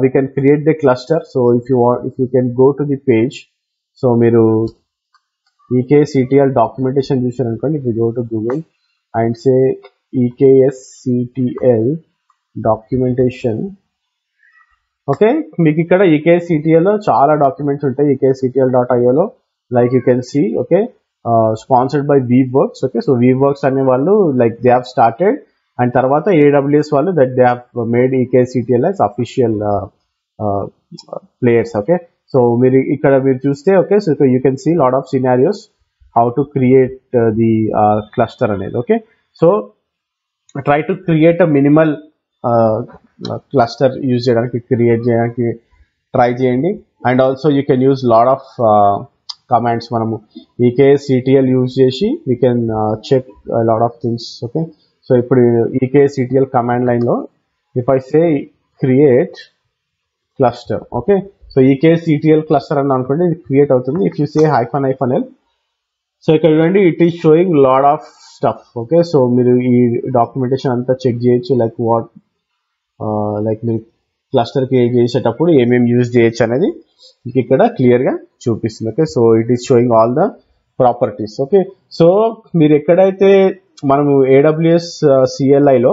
we can create the cluster. so if you can go to the page, so మీరు EKSCTL documentation చూసారనుకోండి, if you go to Google and say EKSCTL documentation, okay, మీకు ఇక్కడ EKSCTL లో చాలా డాక్యుమెంట్స్ ఉంటాయి EKSCTL.io లో, like you can see. Okay, sponsored by Weaveworks. Okay, so Weaveworks అనే వాళ్ళు like they have started, and తర్వాత AWS వాళ్ళు that they have made EKSCTL as official players. Okay, so మీరు ఇక్కడ మీరు చూస్తే, okay, so you can see lot of scenarios how to create the cluster అనేది. Okay, so try to create a minimal cluster use చేయడానికి, create చేయడానికి try చేయండి. And also you can use lot of commands. మనము EKSCTL use చేసి we can check lot of things. Okay, so ఇప్పుడు EKSCTL command line లో if I say create cluster, okay, so EKSCTL cluster అని అనుకోండి, ఇది create అవుతుంది. If you say -l, so ఇక్కడ చూడండి it is showing lot of stuff. Okay, so మీరు ఈ డాక్యుమెంటేషన్ అంతా చెక్ చేయొచ్చు, లైక్ మీరు క్లస్టర్ క్రియేట్ చేసేటప్పుడు ఏమేమి యూజ్ చేయొచ్చు అనేది మీకు ఇక్కడ క్లియర్ గా చూపిస్తుంది. Okay, so it is sowing all the properties. Okay, so మీరు ఎక్కడైతే మనము AWS CLI లో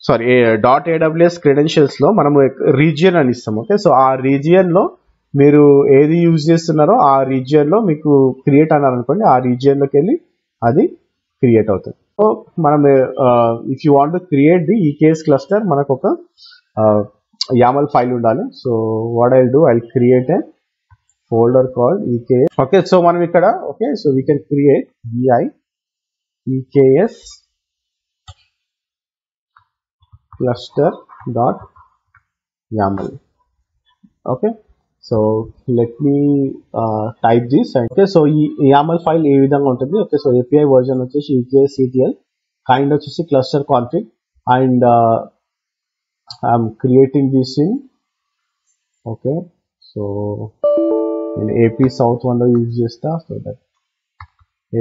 .aws క్రెడెన్షియల్స్ లో మనము రీజియన్ అని ఇస్తాం. ఓకే, సో ఆ రీజియన్ లో మీరు ఏది యూజ్ చేస్తున్నారో ఆ రీజియన్ లో మీకు క్రియేట్ అన్నారు అనుకోండి, ఆ రీజియన్ లోకి వెళ్ళి అది క్రియేట్ అవుతుంది. సో మనం if you want to create the EKS cluster, మనకు ఒక YAML ఫైల్ ఉండాలి. So what I'll do, I'll create a folder called EKS. Okay, so మనం ఇక్కడ, okay, so we can create EKS cluster.yaml. okay, so let me type this. okay, so ఈ YAML file ఏ విధంగా ఉంటుంది. Okay, so API version వచ్చేసి EKSCTL, kind వచ్చేసి cluster config, and I'm creating this in, okay, so నేను AP South 1 లో use చేస్తా. So that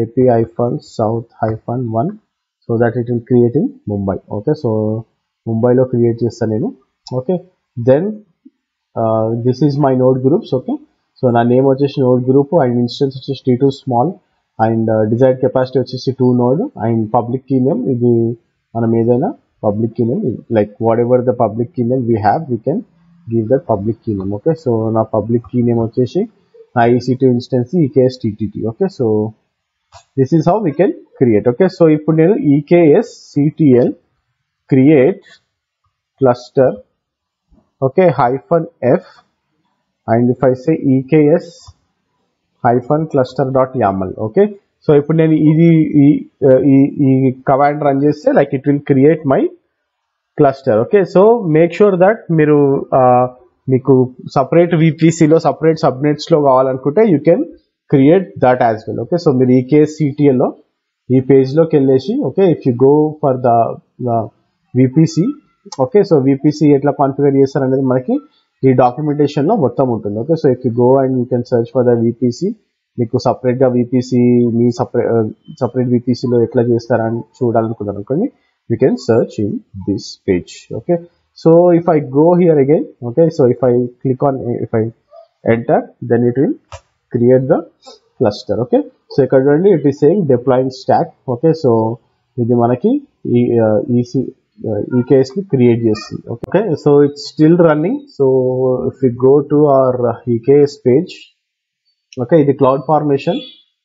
AP-South-1 so that it will create in Mumbai. okay, so ముంబైలో create చేస్తాను నేను. Okay, then this is my node groups. Okay, so నా name వచ్చేసి node group and instance వచ్చేసి T2 small and desired capacity వచ్చేసి 2 node and public key name ఇది మనం ఏదైనా public key name like whatever the public key name we have we can give that public key name. Okay so నా public key name వచ్చేసి నా EC2 instance EKS TTT. Okay so this is how we can create. Okay so ఇప్పుడు నేను EKS CTL create cluster okay -f and if I say EKS -cluster.yaml. okay so ఇప్పుడు నేను ఇది ఈ command run చేస్తే like it will create my cluster. okay so make sure that మీరు మీకు separate VPCలో separate సబ్నెట్స్లో కావాలనుకుంటే you can create that as well. okay so మీరు EKS CTL లో ఈ పేజ్లోకి వెళ్ళేసి okay if you go for the VPC okay so VPC ఎట్లా configure చేస్తారు అనేది మనకి ఈ డాక్యుమెంటేషన్లో మొత్తం ఉంటుంది. okay so if you go and you can search for the VPC మీకు సపరేట్గా VPC మీ సపరేట్ VPCలో ఎట్లా చేస్తారని చూడాలనుకున్నారు అనుకోండి you can search in this page. okay so if I go here again okay so if I click on if I enter then it will create the cluster. okay so ఇక్కడ చూడండి it is saying deploying stack. okay so ఇది మనకి EKS ని create చేస్తుంది. okay so it's still running. so if we go to our EKS page okay ఇది cloud formation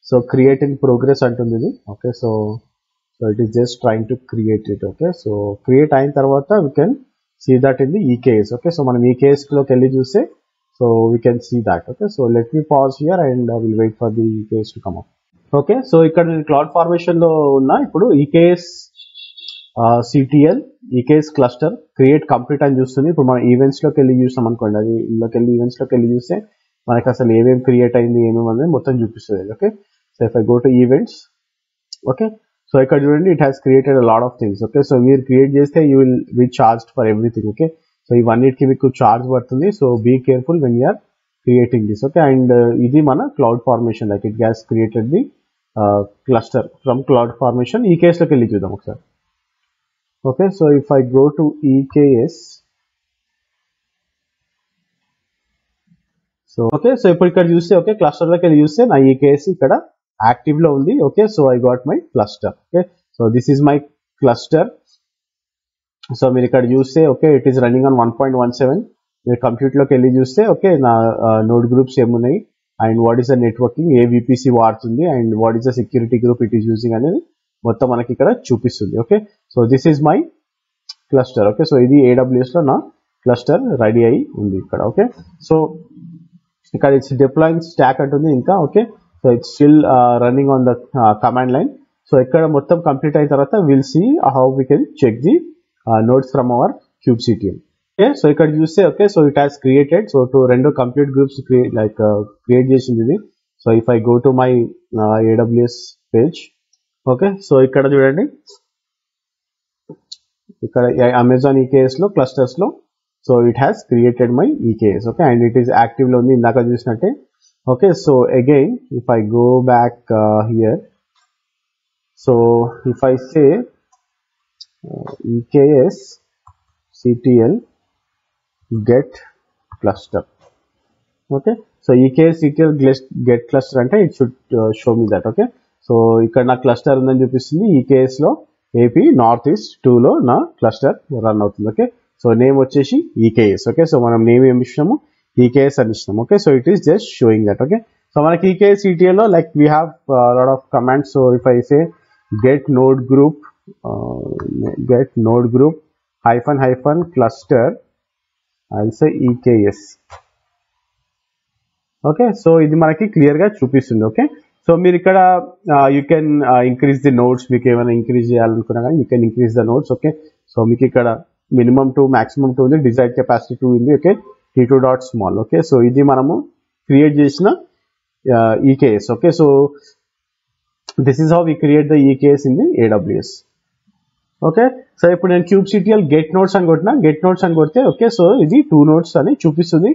so create in progress అంటుంది ఇది. okay so it is just trying to create it. okay so create అయిన తర్వాత we can see that in the EKS. okay so మనం EKS లోకి వెళ్ళి చూస్తే so we can see that. okay so let me pause here and I will wait for the EKS to come up. okay so ఇక్కడ నేను cloud formation లో ఉన్నా ఇప్పుడు EKS CTL EKS cluster create complete అని చూస్తుంది. ఇప్పుడు మనం events లోకి వెళ్ళి చూస్తాం అనుకోండి అది ఇందులోకి వెళ్ళి ఈవెంట్స్ లోకి వెళ్ళి చూస్తే మనకి అసలు ఏమేమి క్రియేట్ అయింది ఏమేమి అనేది మొత్తం చూపిస్తుంది. okay so if I go to events okay so ఇక్కడ చూడండి it has created a lot of things. okay so మీరు క్రియేట్ చేస్తే you will be charged for everything. okay so ఇవన్నిటికి మీకు చార్జ్ పడుతుంది. So be careful when you're creating this. Okay and ఇది మన cloud formation like it has created the cluster from cloud formation. EKS లోకి వెళ్ళి చూద్దాం ఒకసారి. Okay so if I go to EKS so okay so ఇప్పుడు ఇక్కడ చూస్తే okay cluster లోకి వెళ్ళి చూస్తే నా EKS ఇక్కడ యాక్టివ్ లో ఉంది. Okay so I got my cluster. Okay so this is my cluster. So మీరు ఇక్కడ చూస్తే okay it is running on 1.17. మీరు కంప్యూటర్లోకి వెళ్ళి చూస్తే ఓకే నా నోడ్ గ్రూప్స్ ఏమున్నాయి and what is the networking A VPC వాడుతుంది and what is the security group it is using అనేది మొత్తం మనకి ఇక్కడ చూపిస్తుంది. Okay so this is my cluster. Okay so ఇది AWS లో నా క్లస్టర్ రెడీ అయి ఉంది ఇక్కడ. ఓకే సో ఇక్కడ ఇట్స్ డిప్లాయింగ్ స్టాక్ అంటుంది ఇంకా. Okay so it's still running on the command line. So ఇక్కడ మొత్తం కంప్లీట్ అయిన తర్వాత will see how we can check the nodes from our kubectl. okay so ఇక్కడ చూస్తే okay so it has created so to రెండు compute groups create చేసింది ఇది. so if I go to my AWS page okay so ఇక్కడ చూడండి ఇక్కడ Amazon EKS లో clusters లో so it has created my EKS. okay and it is active లో ఉంది ఇందాక చూసినట్టే. okay so again if I go back here so if I say EKS CTL get cluster. okay so EKS CTL get cluster అంటే it should show me that. okay so ఇక్కడ నా cluster ఉందని చూపిస్తుంది. EKS లో AP north east 2 లో నా cluster run అవుతుంది. Okay so name వచ్చేసి EKS. ఓకే సో మనం నేమ్ ఏమి ఇచ్చినాము EKS అని ఇచ్చినాము. Okay so it is just showing that. Okay so మనకి EKS CTL లో like we have lot of commands. So if I say get node group hyphen cluster I'll say EKS. okay so ఇది మనకి clear గా చూపిస్తుంది. Okay so మీరు ఇక్కడ you can increase the nodes. మీకు ఏమైనా ఇంక్రీజ్ చేయాలనుకున్నా కానీ you can increase the nodes. Okay so మీకు ఇక్కడ మినిమం 2 maximum 2 ఉంది. డిజైర్డ్ కెపాసిటీ 2 ఉంది. Okay T2 dot small. Okay so ఇది మనము క్రియేట్ చేసిన EKS. Okay so this is how we create the EKS in the AWS. Okay so ఇప్పుడు నేను kubectl get nodes అని కొట్టినా get nodes అని కొడితే ఓకే సో ఇది 2 nodes అని చూపిస్తుంది.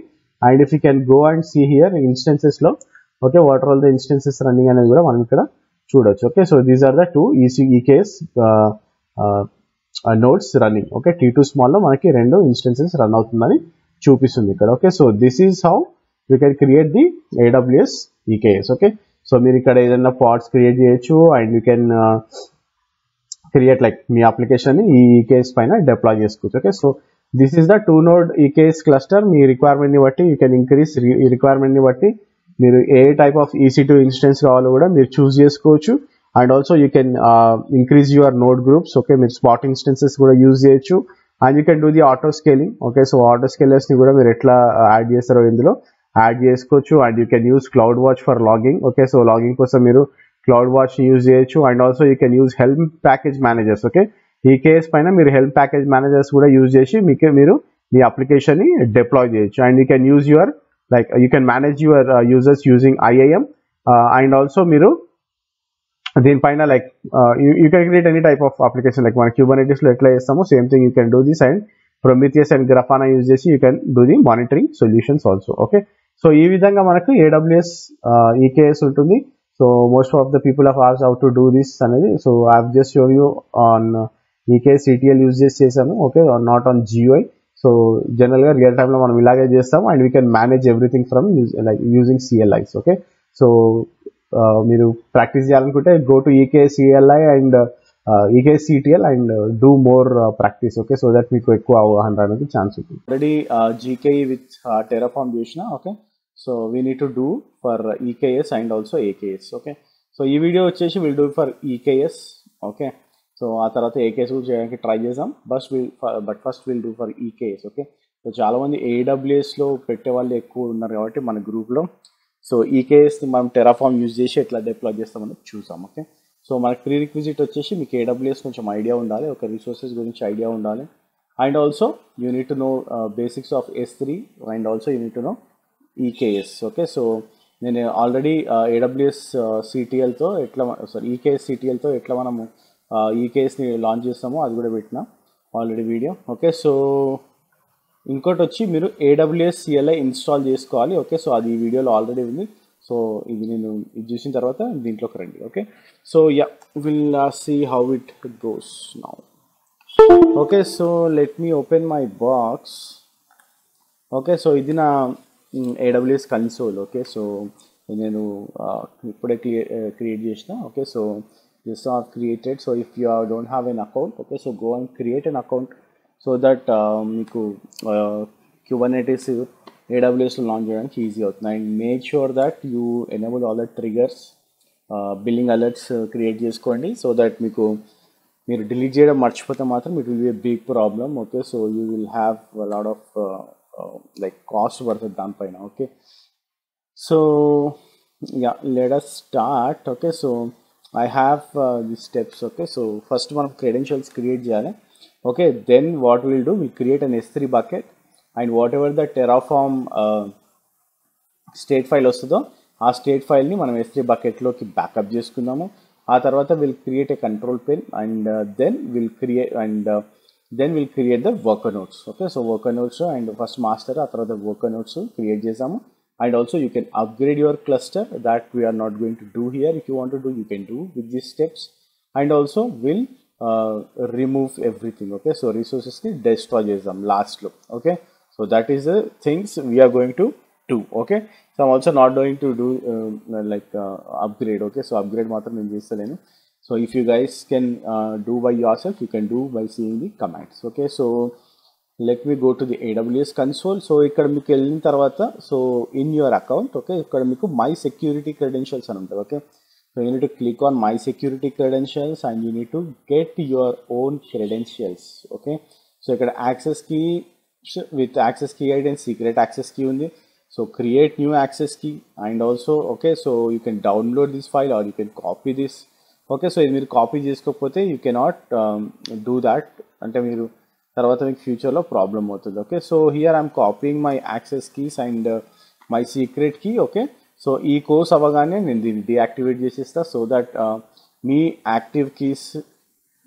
And if you can go and see here instances లో okay what are all the instances running అనేది కూడా మనం ఇక్కడ చూడొచ్చు. Okay so these are the 2 EKS nodes running. Okay T2 small లో మనకి 2 ఇన్స్టెన్సెస్ రన్ అవుతుందని చూపిస్తుంది ఇక్కడ. Okay so this is how you can create the AWS EKS. Okay so మీరు ఇక్కడ ఏదైనా పాడ్స్ క్రియేట్ చేయొచ్చు and you can create like me application ఈ ఈకేఎస్ పైన డిప్లాయ్ చేసుకోవచ్చు. Okay, so this is the 2 node EKS cluster. Me requirement ని బట్టి you can increase, ఈ రిక్వైర్మెంట్ ని బట్టి మీరు ఏ టైప్ ఆఫ్ EC2 ఇన్స్టెన్స్ కావాలో కూడా మీరు చూస్ చేసుకోవచ్చు. And also you can increase your node groups. Okay, మీరు స్పాట్ ఇన్స్టెన్సెస్ కూడా యూజ్ చేయొచ్చు and you can do the auto scaling. Okay, so auto scalers ని కూడా మీరు ఎట్లా యాడ్ చేస్తారో ఇందులో యాడ్ చేసుకోవచ్చు. And you can use cloud watch for logging. Okay, so logging కోసం మీరు క్లౌడ్ వాచ్ యూజ్ చేయొచ్చు. And also you can use help package managers. Okay, ఈ కేస్ పైన మీరు హెల్ప్ ప్యాకేజ్ మేనేజర్స్ కూడా యూజ్ చేసి మీరు మీ అప్లికేషన్ ని డిప్లాయ్ చేయొచ్చు. And you can use your like you can manage your users using IAM. And also మీరు దీనిపైన like you can create any type of application like మన Kubernetes లో ఎట్లా చేస్తామో same thing you can do this. And Prometheus and Grafana use చేసి you can do the monitoring solutions also. Okay, so ఈ విధంగా మనకు AWS EKS ఉంటుంది. So most of the people of ఆర్స్ హౌ టు డూ దిస్ అనేది. So I have just shown you on EKS ETL use చేశాను. Okay, not on GUI. So general గా real time లో మనం ఇలాగే చేస్తాము and we can manage everything from like using CLIs. Okay, so మీరు practice చేయాలనుకుంటే go to EKS CLI and EKS ETL and do more practice. Okay, so that మీకు ఎక్కువ అవగాహన రావడానికి ఛాన్స్ ఉంటుంది. ఆల్రెడీ GKE విత్ టెరాఫార్మ్ చేసిన. Okay, so we need to do for EKS and also AKS. Okay, so ఈ video వచ్చేసి will do for EKS. Okay, so ఆ తర్వాత AKS కూడా చేయడానికి ట్రై చేద్దాం. But first will do for EKS. Okay, so చాలామంది AWSలో పెట్టే వాళ్ళు ఎక్కువ ఉన్నారు కాబట్టి మన గ్రూప్లో. సో EKSని మనం టెరాఫార్మ్ యూజ్ చేసి ఎట్లా డిప్లాయ్ చేస్తామని చూసాం. ఓకే, సో మనకి ప్రీ రిక్విజిట్ వచ్చేసి మీకు AWS కొంచెం ఐడియా ఉండాలి, ఒక రిసోర్సెస్ గురించి ఐడియా ఉండాలి. And also you need to know basics of S3 and also you need to know EKS. Okay, so నేను ఆల్రెడీ AWS CTLతో ఎట్లా EKS CTLతో ఎట్లా మనము EKSని లాంచ్ చేస్తామో అది కూడా పెట్టిన ఆల్రెడీ వీడియో. ఓకే, సో ఇంకోటి వచ్చి మీరు AWS CLI ఇన్స్టాల్ చేసుకోవాలి. ఓకే, సో అది ఈ వీడియోలో ఆల్రెడీ ఉంది. సో ఇది నేను ఇది చూసిన తర్వాత దీంట్లోకి రండి. Okay, so yeah will see how it goes now. Okay, so let me open my box. Okay, so ఇది నా AWS కన్సోల్. ఓకే, సో నేను ఇప్పుడే క్రియేట్ చేసిన. Okay, so this are created. So if you don't have an account, okay, so go and create an account so that మీకు Kubernetes AWSలో launch చేయడానికి easy అవుతుంది. And make sure that you enable all the triggers, billing alerts create చేసుకోండి. So that మీరు delete చేయడం మర్చిపోతే మాత్రం it will be a big problem. Okay, so you will have lot of like cost పడుతుంది దానిపైన. Okay, so yeah let us start. Okay, so I have the steps. Okay, so first మనం credentials create చేయాలి. Okay, then what we'll do, we'll create an S3 bucket and whatever the Terraform state file వస్తుందో ఆ state ఫైల్ని మనం S3 బకెట్లోకి backup చేసుకుందాము. ఆ తర్వాత will create a control plane and then will create the worker nodes. Okay, so worker nodes and first master, ఆ తర్వాత worker nodes create చేసాము. And also you can upgrade your cluster that we are not going to do here. If you want to do, you can do with these steps. And also will remove everything. Okay, so resources ni destroy chesam last lo. Okay, so that is the things we are going to do. Okay, so I'm also not going to do upgrade. Okay, so upgrade matram nenu chestalenu. So if you guys can do by yourself, you can do by seeing the commands. Okay, so let me go to the AWS console. So ikkada meeku ellina tarvata, so in your account, okay, ikkada meeku my security credentials ani untadi. Okay, so you need to click on my security credentials and you need to get your own credentials. Okay, so ikkada access key with access key ID and secret access key undi. So create new access key and also okay, so you can download this file or you can copy this. Okay, so ఇది మీరు copy చేసుకోకపోతే you cannot do that, అంటే మీరు తర్వాత మీకు ఫ్యూచర్లో problem అవుతుంది. Okay, so here I'm copying my access keys and my secret key. Okay, so ఈ కోర్స్ అవ్వగానే నేను దీన్ని డీయాక్టివేట్ చేసేస్తా సో దట్ మీ యాక్టివ్ కీస్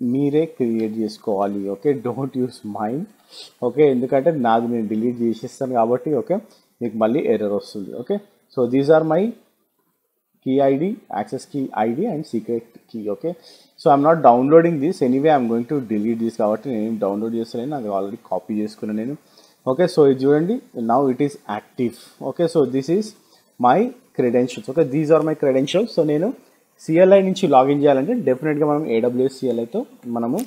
మీరే క్రియేట్ చేసుకోవాలి. Okay, don't use mind. Okay, ఎందుకంటే నాది నేను డిలీట్ చేసేస్తాను కాబట్టి ఓకే మీకు మళ్ళీ ఎర్రర్ వస్తుంది. Okay, so these are my key ID, access key ID and secret key. Okay, so I'm not downloading this anyway, I'm going to delete this కాబట్టి నేను డౌన్లోడ్ చేస్తాను, నాకు ఆల్రెడీ కాపీ చేసుకున్నాను నేను. ఓకే, సో ఇది చూడండి, now it is active. Okay, so this is my credentials. Okay, these are my credentials. So నేను CLI నుంచి లాగిన్ చేయాలంటే డెఫినెట్గా మనం ఏడబ్ల్యూఎస్ సిఎల్ఐతో మనము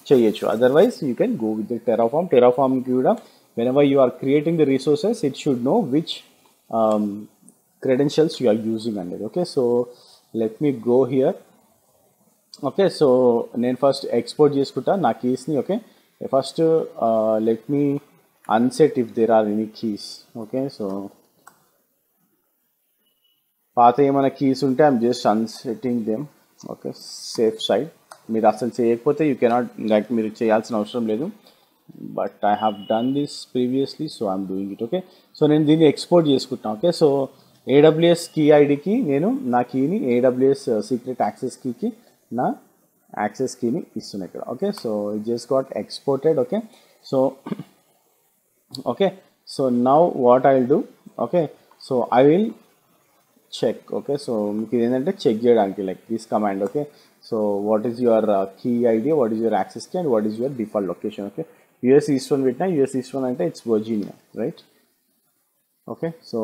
చేయొచ్చు. Otherwise you can go with Terraform. టెరాఫామ్కి కూడా whenever you are creating the resources, it should know which credentials you are using under. Okay, so let me go here. Okay, so నేను first export చేసుకుంటా నా కీస్ని. Okay, first let me unset if there are any keys. Okay, so పాత ఏమైనా keys ఉంటే I'm just unsetting them. Okay, safe side. మీరు అసలు చేయకపోతే యూ కెనాట్, లైక్ మీరు చేయాల్సిన అవసరం లేదు. But I have done this previously, so I'm doing it. Okay, so నేను దీన్ని ఎక్స్పోర్ట్ చేసుకుంటాను. ఓకే, సో ఏడబ్ల్యూఎస్ కీ ఐడికి నేను నా కీని ఏడబ్ల్యూఎస్ సీక్రెట్ యాక్సెస్ కీకి నా యాక్సెస్ కీని ఇస్తున్నాను ఇక్కడ. Okay, so it just got exported. Okay, so okay, so now what I will do. Okay, so I will check. Okay, so మీకు ఏంటంటే చెక్ చేయడానికి like this command. Okay, so what is your key ID, what is your access key and what is your default location. Okay, US east one పెట్టినా, US east one అంటే it's Virginia, right? Okay, so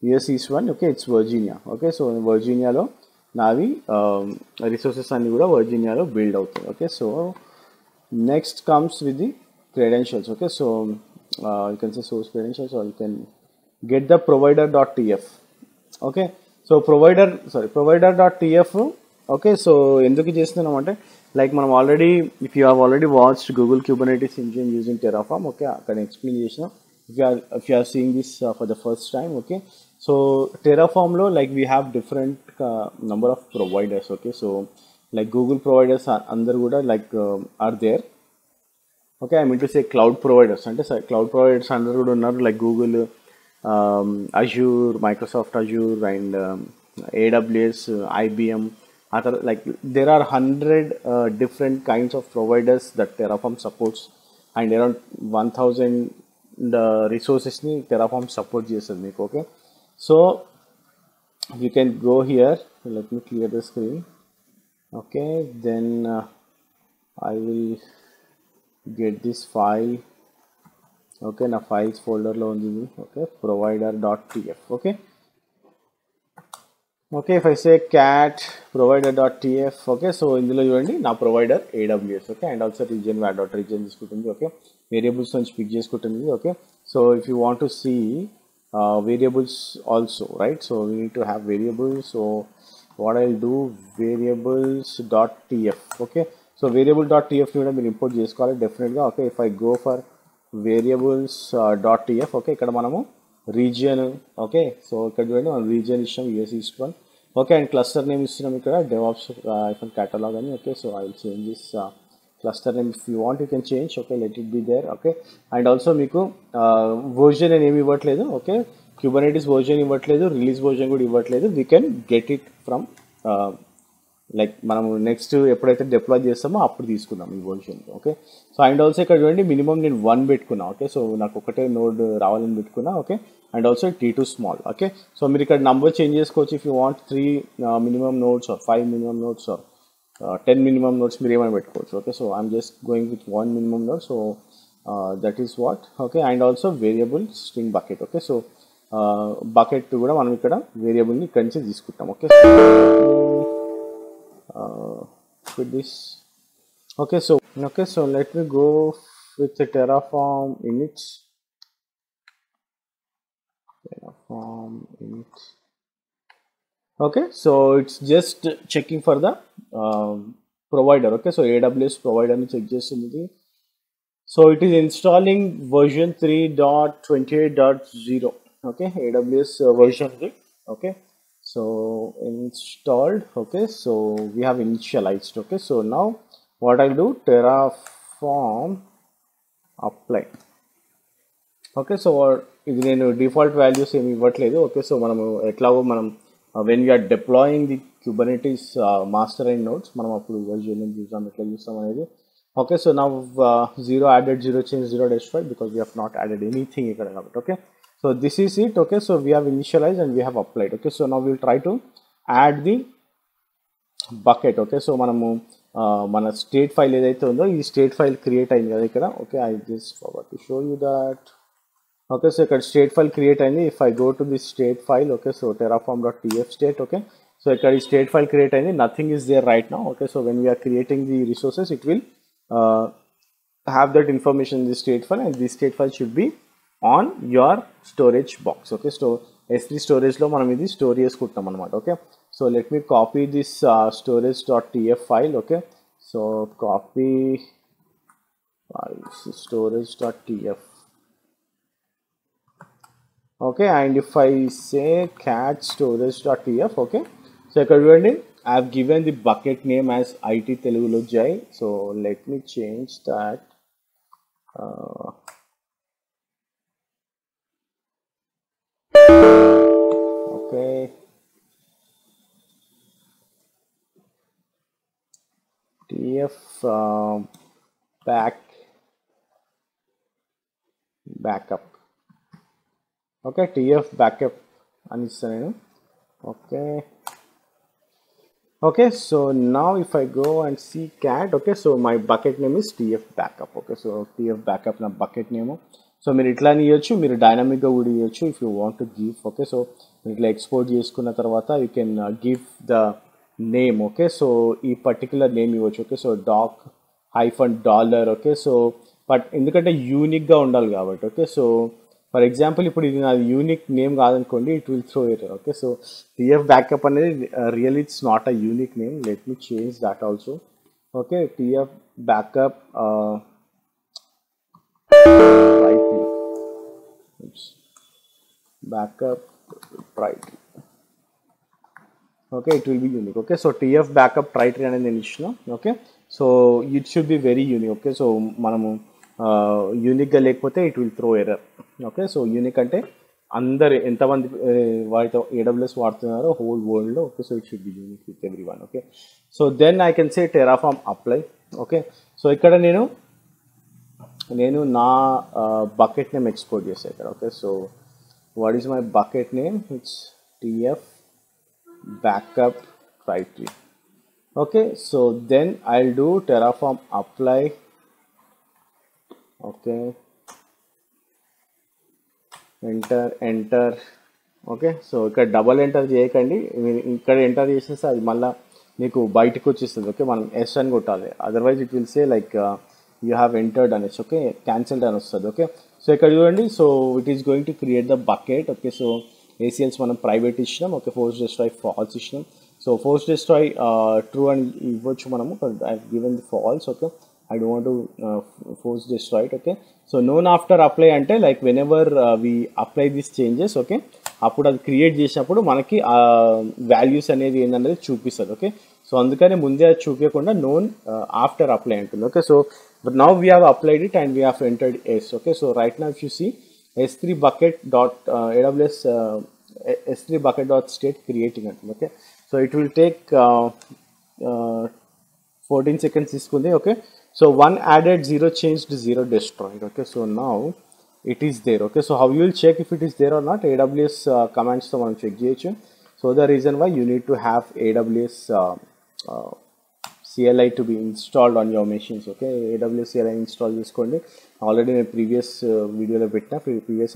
US east one, okay, it's Virginia. Okay, so వర్జీనియాలో నావి resources అన్నీ కూడా వర్జీనియాలో build అవుతాయి. Okay, so next comes with the credentials. Okay, so you can say source credentials or you can get the provider.tf. Okay, so provider.tf. Okay, so ఎందుకు చేస్తున్నాం అంటే like మనం already, if you have already watched Google Kubernetes engine using Terraform. Okay, అక్కడ explain చేసిన. if you are seeing this for the first time. Okay, so Terraform lo like we have different number of providers. Okay, so like Google providers are under kuda like are there. Okay, I mean to say cloud providers ante cloud providers under kuda unnaru like Google, Azure, Microsoft Azure and AWS, IBM. Other like there are 100 different kinds of providers that Terraform supports, and around 1000 the resources ni Terraform support chestadi meeku. Okay, so you can go here. Let me clear the screen. Okay, then I will get this file. Okay, na files folder lo undi. Okay, provider.tf. Okay, okay, if I say cat provider.tf. okay, so ఇందులో చూడండి నా provider AWS. okay, and also region var.region తీసుకుంటుంది. okay, variables నుంచి pick చేసుకుంటుంది. okay, so if you want to see variables also, right, so we need to have variables. so what I'll do, variables.tf. okay, so variable.tf ని కూడా మీరు import చేసుకోవాలి డెఫినెట్గా. okay, if I go for variables.tf. okay, ఇక్కడ మనము region. Okay, so ఇక్కడ చూడండి మనం రీజియన్ ఇస్తాం US east one. Okay, and cluster name ఇస్తున్నాం ఇక్కడ డెవాప్స్ కేటలాగ్ అని. Okay, so I will change this cluster name. If you want you can change. Okay, let it be there. Okay, and also మీకు version అని ఏమి ఇవ్వట్లేదు. Okay, Kubernetes version ఇవ్వట్లేదు, release version కూడా ఇవ్వట్లేదు. We can get it from like మనం next ఎప్పుడైతే deploy చేస్తామో అప్పుడు తీసుకుందాం ఈ version. Okay, so and also ఇక్కడ చూడండి మినిమం నేను 1 పెట్టుకున్నా. ఓకే, సో నాకు ఒకటే నోడ్ రావాలని పెట్టుకున్నా. Okay, and also T2 small. Okay, so మీరు ఇక్కడ నంబర్ చేంజ్ చేసుకోవచ్చు. If you want 3 minimum nodes or 5 minimum nodes or 10 minimum nodes మీరు ఏమైనా పెట్టుకోవచ్చు. Okay, so I'm just going with 1 minimum node. So that is what. Okay, and also variable string bucket. Okay, so bucket కూడా మనం ఇక్కడ వేరియబుల్ని ఇక్కడి నుంచి తీసుకుంటాం. Okay, with this. okay, so let me go with the Terraform init. Okay, so it's just checking for the provider. Okay, so AWS provider ni check chestundi. So it is installing version 3.28.0. okay, AWS version 3. okay, so installed. okay, so we have initialized. okay, so now what I'll do, Terraform apply. okay, so ఇది నేను default values ఏమి ఇవ్వట్లేదు. Okay, so మనము ఎట్లాగో మనం when we're deploying the Kubernetes master and nodes మనం అప్పుడు version చూసాం ఎట్లా చూస్తాం అనేది. ఓకే, సో నా 0 added, 0 change, 0 destroyed because we have not added anything ఇక్కడ కాబట్టి. Okay, so this is it. okay, so we have initialized and we have applied. okay, so now we will try to add the bucket. okay, so మనము మన state file ఏదైతే ఉందో ఈ state file create అయింది కదా ఇక్కడ. Okay, I just forgot to show you that. Okay, so ఇక్కడ state file create అయింది. If I go to the state file, okay, so terraform.tf state, okay, so ఇక్కడ ఈ స్టేట్ ఫైల్ క్రియేట్ అయింది. Nothing is there right now. Okay, so when we're creating the resources it will have that information in the state file, and this state file should be on your storage box. Okay, so S3 storage లో మనం ఇది store చేసుకుంటాం అనమాట. Okay, so let me copy this storage.tf file. Okay, so copy storage.tf. okay, and if I say cat storage.tf, okay, so ఇక్కడ చూడండి I have given the bucket name as IT Telugulo Jai. So let me change that. Okay, TF backup. Okay, TF backup అని ఇస్తాను నేను. Okay, okay, so now if I go and see cat, okay, so my bucket name is TF backup. Okay, so TF backup నా bucket name. So మీరు ఇట్లా ఇవ్వచ్చు, మీరు డైనమిక్గా కూడా ఇవ్వచ్చు if you want to give. Okay, so మీరు ఇట్లా ఎక్స్పోర్ట్ చేసుకున్న తర్వాత you can give the name. Okay, so ఈ పర్టికులర్ నేమ్ ఇవ్వచ్చు. Okay, so $-. Okay, so but ఎందుకంటే యూనిక్గా ఉండాలి కాబట్టి. ఓకే, సో ఫర్ ఎగ్జాంపుల్ ఇప్పుడు ఇది నాది యూనిక్ నేమ్ కాదనుకోండి, it will throw error. Okay, so TF backup అనేది really it's not a unique name. Let me change that also. Okay, TF backup backup try-tree. Okay, it will be unique. Okay, so TF backup try-tree అనేది నేను ఇచ్చిన. Okay, so it should be very unique. Okay, so మనము యూనిక్గా లేకపోతే it will throw error. Okay, so unique అంటే అందరు ఎంతమంది వాటితో AWS వాడుతున్నారో హోల్ వరల్డ్లో. Okay, so it should be unique with everyone. Okay, so then I can say terraform apply. Okay, so ఇక్కడ నేను నా బకెట్ నేమ్ ఎక్స్పోర్ట్ చేసాను ఇక్కడ. Okay, so what is my bucket name? It's TF backup try-tree. Okay, so then I'll do terraform apply. Okay, enter. Okay, so ఇక్కడ double enter చేయకండి, ఇక్కడ enter చేసేస్తే అది మళ్ళీ మీకు బయటకు వచ్చేస్తుంది. ఓకే, మనం ఎస్ అని కొట్టాలి, otherwise it will say like you have entered అనేసి. ఓకే, క్యాన్సిల్డ్ అని వస్తుంది. ఓకే, సో ఇక్కడ చూడండి, so it is going to create the bucket. Okay, so ACLs మనం ప్రైవేట్ ఇచ్చినాం. ఓకే, ఫోర్స్ డెస్ట్రాయ్ ఫాల్స్ ఇచ్చినాం. సో ఫోర్స్ డెస్ట్రాయ్ ట్రూ అని ఇవ్వచ్చు మనము, I given the false. Okay, I don't want to force destroy. Okay, so now after apply అంటే like whenever we apply this changes, okay, అప్పుడు అది create చేసినప్పుడు మనకి values అనేది ఏంటనేది చూపిస్తుంది. ఓకే, సో అందుకని ముందే అది చూపించకుండా నోన్ ఆఫ్టర్ అప్లై ఉంటుంది. Okay, so now we have applied it and we have entered yes. Okay, so right now if you see S3 bucket dot AWS S3 bucket dot state creating it. Okay, so it will take 14 seconds తీసుకుంది. Okay, so 1 added, 0 changed, 0 destroyed. Okay, so now it is there. Okay, so how you will check if it is there or not? AWS commands తో మనం check చేయొచ్చు. So the reason why you need to have AWS CLI to be installed on your machines. Okay, AWS CLI install చేసుకోండి. Already నేను previous వీడియోలో పెట్టిన, previous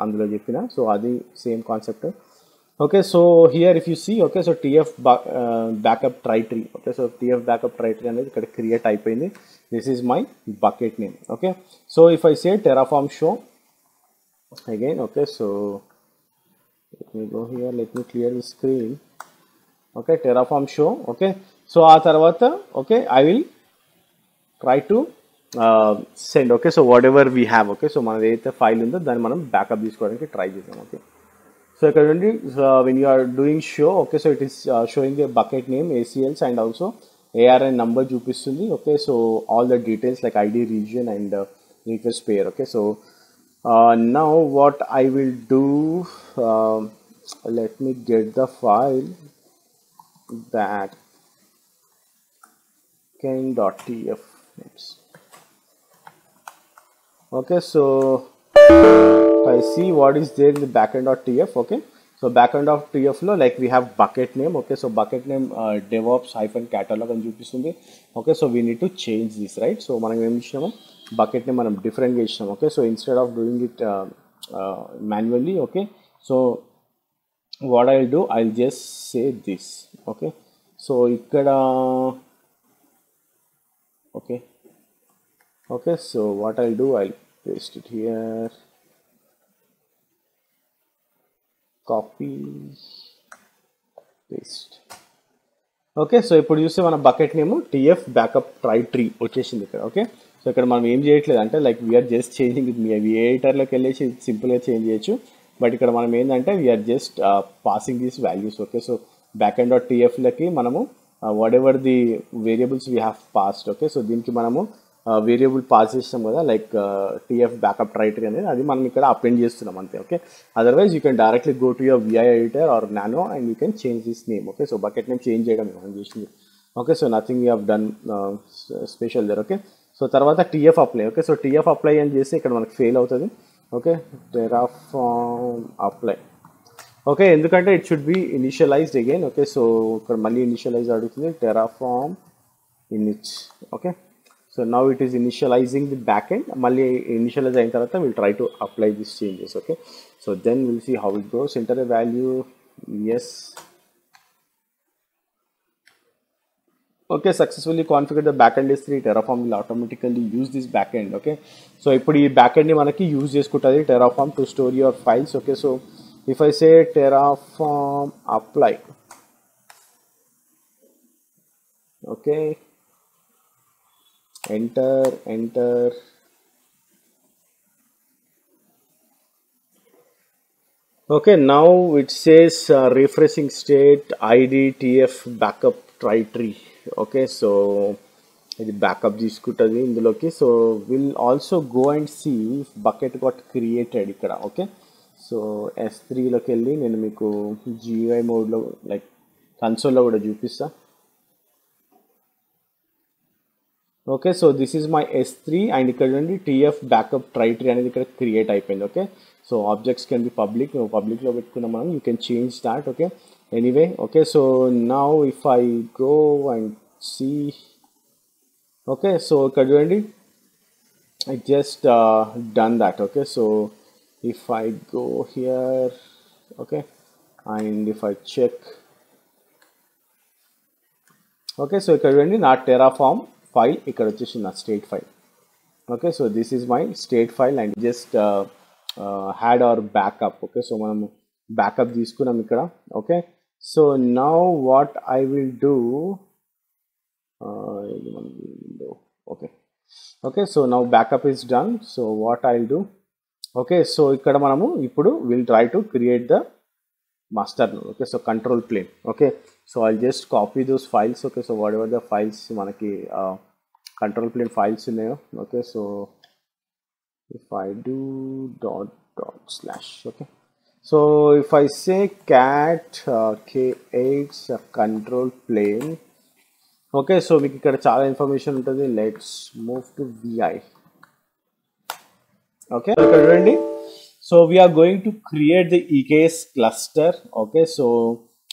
అందులో చెప్పిన. So అది same concept. Okay, so here if you see, okay, so TF backup try-tree. Okay, so TF backup try-tree అనేది ఇక్కడ create అయిపోయింది. This is my bucket name. Okay, so if I say terraform show again. Okay, so let me go here, let me clear the screen. Okay, terraform show. Okay, so ఆ తర్వాత okay I will try to send. Okay, so what ever we have. Okay, so మనది ఏదైతే file ఉందో దాన్ని మనం backup తీసుకోవడానికి try చేద్దాం. Okay, so ఇక్కడ నుండి when you are doing show, okay, so it is showing a bucket name, ACLs and also ARN number చూపిస్తుంది. Okay, so all the details like ID, region and request pair. Okay, so now what I will do, let me get the file backend.tf. Okay, so if I see what is there in the backend.tf. Okay, so backend.tf లో like we have bucket name. Okay, so bucket name DevOps -catalog అని చూపిస్తుంది. Okay, so we need to change this, right? So మనం ఏం ఇచ్చినాము, బకెట్ని మనం డిఫరెంట్గా ఇచ్చినాం. Okay, so instead of doing it manually. Okay, so what I'll do, I'll just say this. Okay, so ikkada okay, okay, so what I'll do, I'll paste it here, copy, paste. Okay, so ఇప్పుడు చూస్తే మన bucket name TF backup try tree వచ్చేసింది ఇక్కడ. Okay, so ఇక్కడ మనం ఏం చేయట్లేదు అంటే లైక్ వీఆర్ జస్ట్ చేంజింగ్ ఇది. మీ ఎడిటర్లోకి వెళ్ళేసి సింపుల్గా చేంజ్ చేయొచ్చు, బట్ ఇక్కడ మనం ఏంటంటే we are just passing these values. Okay, so back end dot టీఎఫ్లకి మనము whatever the variables we have passed. Okay, so దీనికి మనము వేరియబుల్ పాస్ చేస్తాం కదా, like TF backup try tree అనేది, అది మనం ఇక్కడ అపెండ్ చేస్తున్నాం అంతే. Okay, otherwise you can directly go to your vi editor or nano and you can change this name. Okay, so bucket name change చేయడం మనం చేసింది. Okay, so nothing you have done special there. Okay, so తర్వాత TF apply. Okay, so TF apply అని చేస్తే ఇక్కడ మనకు fail అవుతుంది. Okay, Terraform apply. Okay, ఎందుకంటే it should be initialized again. Okay, so ఇక్కడ మళ్ళీ ఇనిషియలైజ్ అడుగుతుంది, Terraform init. Okay, so now it is initializing the backend. Malli initialize ayin tarvata we'll try to apply these changes. Okay, so then we'll see how it goes. Enter a value, yes. Okay, successfully configured the backend S3. Terraform will automatically use this backend. Okay, so ippudu ee backend ni manaki use chesukuntadi Terraform to store your files. Okay, so if I say Terraform apply, okay, enter. Okay, now it says refreshing state id tf backup try tree. Okay, so ఇది backup తీసుకుంటుంది ఇందులోకి. So will also go and see if bucket got created ఇక్కడ. Okay, so S3లోకి వెళ్ళి నేను మీకు GUI మోడ్లో like కన్సోల్లో కూడా చూపిస్తా. Okay, so this is my S3 and ఇక్కడ నుండి టీఎఫ్ బ్యాకప్ ట్రై ట్రీ అనేది ఇక్కడ క్రియేట్ అయిపోయింది. Okay, so objects can be public, పబ్లిక్లో పెట్టుకున్నాం మనం, you can change that. Okay, anyway. Okay, so now if I go and see, okay, so ఇక్కడ చూడండి I just done that. Okay, so if I go here, okay, and if I check, okay, so ఇక్కడ చూడండి నా Terraform file ఇక్కడ వచ్చేసి నా state file. Okay, so this is my state file and just had our backup. Okay, so మనం backup తీసుకున్నాం ఇక్కడ. Okay, so now what I will do, okay, okay, so now backup is done. So what I will do, okay, so ఇక్కడ మనము ఇప్పుడు will try to create the master node. Okay, so control plane. Okay, so I'll just copy those files. Okay, so whatever the files manaki control plane files in there. Okay, so if I do /, okay, so if I say cat k8 control plane, okay, so మీకు ఇక్కడ చాలా information ఉంటుంది. Let's move to vi. Okay, ఇక్కడ చూడండి. So we are going to create the EKS cluster. Okay, so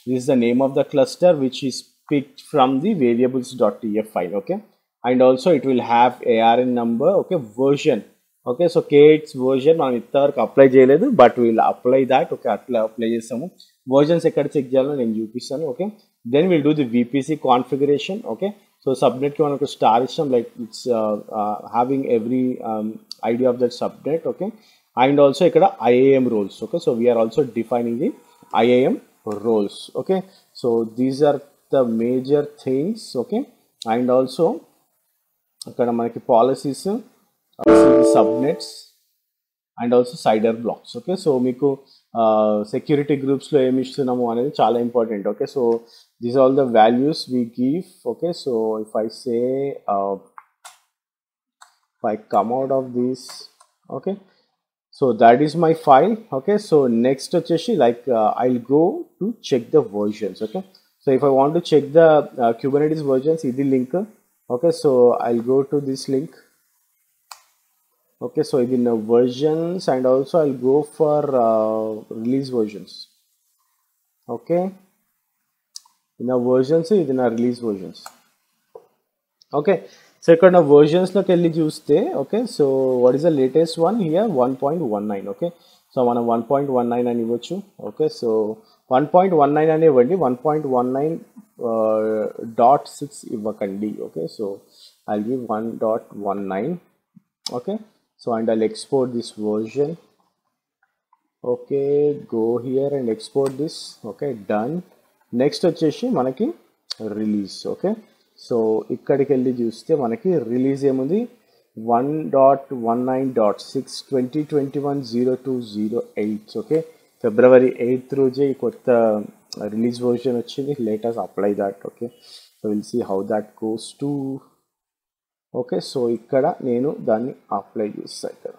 this is the name of the cluster which is picked from the variables.tf file. Okay, and also it will have ARN number. Okay, version. Okay, so k8's version మనం ఇంతవరకు apply చేయలేదు, but will apply that. Okay, అట్లా apply చేస్తాము. Versions ఎక్కడ check చేయాలో నేను చూపిస్తాను. Okay, then will do the VPC configuration. Okay, so సబ్నెట్కి మనకు స్టార్ ఇస్తాం, like it's having every idea of that subnet. Okay, and also ikkada IAM roles. Okay, so we are also defining the IAM roles. Okay, so these are the major things. Okay, and also ikkada manaki policies, subnets and also CIDR blocks. Okay, so meeku security groups lo em istunnamo anedi chaala important. Okay, so these are all the values we give. Okay, so if I say if I come out of this, okay, so that is my file. Okay, so next వచ్చేసి like I'll go to check the versions. Okay, so if I want to check the Kubernetes versions, ఇది link. Okay, so I'll go to this link. Okay, so ఇది నా versions and also I'll go for release versions. Okay, ఇది నా versions, ఇది నా release versions. Okay, so ఇక్కడ నా వర్జన్స్లోకి వెళ్ళి చూస్తే okay so what is the latest one here 1.19 okay so మనం 1.19 అని ఇవ్వచ్చు ఓకే సో 1.19 అని ఇవ్వండి 1.19.6 ఇవ్వకండి okay so I'll give 1.19 okay so and I'll export this version okay go here and export this okay done next వచ్చేసి మనకి release okay so ఇక్కడికి వెళ్ళి చూస్తే మనకి రిలీజ్ ఏముంది 1.19.6 2021-0208 ఓకే ఫిబ్రవరి 8th రోజే ఈ కొత్త రిలీజ్ వర్షన్ వచ్చింది latest apply that okay so will see how that goes to okay so ఇక్కడ నేను దాన్ని అప్లై చేస్తాను ఇక్కడ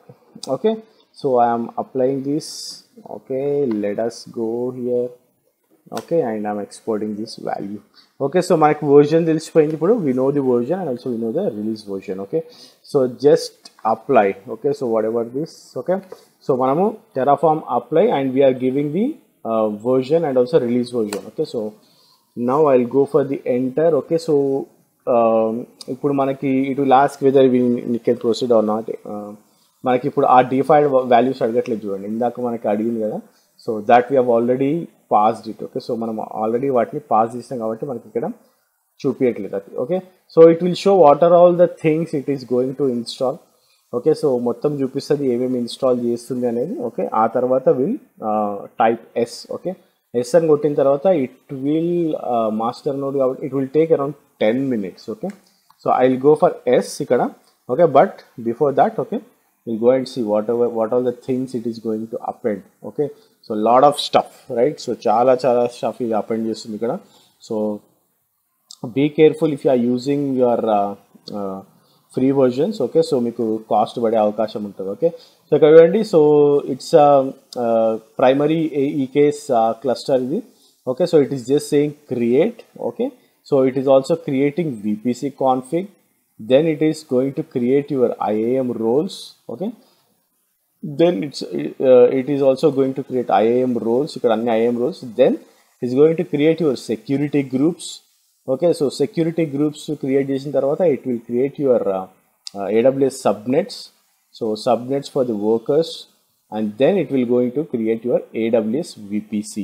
okay so I'm applying this okay let us go here okay and I'm exporting this value okay so మనకి version తెలిసిపోయింది ఇప్పుడు we know the version and also we know the release version okay so just apply okay so whatever this okay so మనము terraform apply and we are giving the version and also release version okay so now I'll go for the enter okay so ఇప్పుడు మనకి ఇటు last whether we can proceed or not మనకి ఇప్పుడు ఆ defined values అడగట్లేదు చూడండి ఇందాక మనకి అడిగింది కదా so that we have already passed it okay so మనం ఆల్రెడీ వాటిని పాస్ చేసాం కాబట్టి మనకి ఇక్కడ చూపించట్లేదు అది okay so it will show what are all the things it is going to install okay so మొత్తం చూపిస్తుంది ఏమేమి ఇన్స్టాల్ చేస్తుంది అనేది ఓకే ఆ తర్వాత will type yes okay yes అని కొట్టిన తర్వాత ఇట్ విల్ మాస్టర్ నోడ్ కాబట్టి it will take around 10 minutes okay so I'll go for S ikkada okay but before that okay we'll go and see what all the things it is going to append okay so lot of stuff right so chala stuff is append chestundi ikkada so be careful if you are using your free versions okay so meeku cost pade avakasham untadi okay so ikkada chudandi so it's a primary EKS cluster idi okay so it is just saying create okay so it is also creating VPC config then it is going to create your IAM roles okay then it is also going to create IAM roles ikkada anni IAM roles then it's going to create your security groups okay so security groups create chesin tarvata it will create your AWS subnets so subnets for the workers and then it will going to create your AWS VPC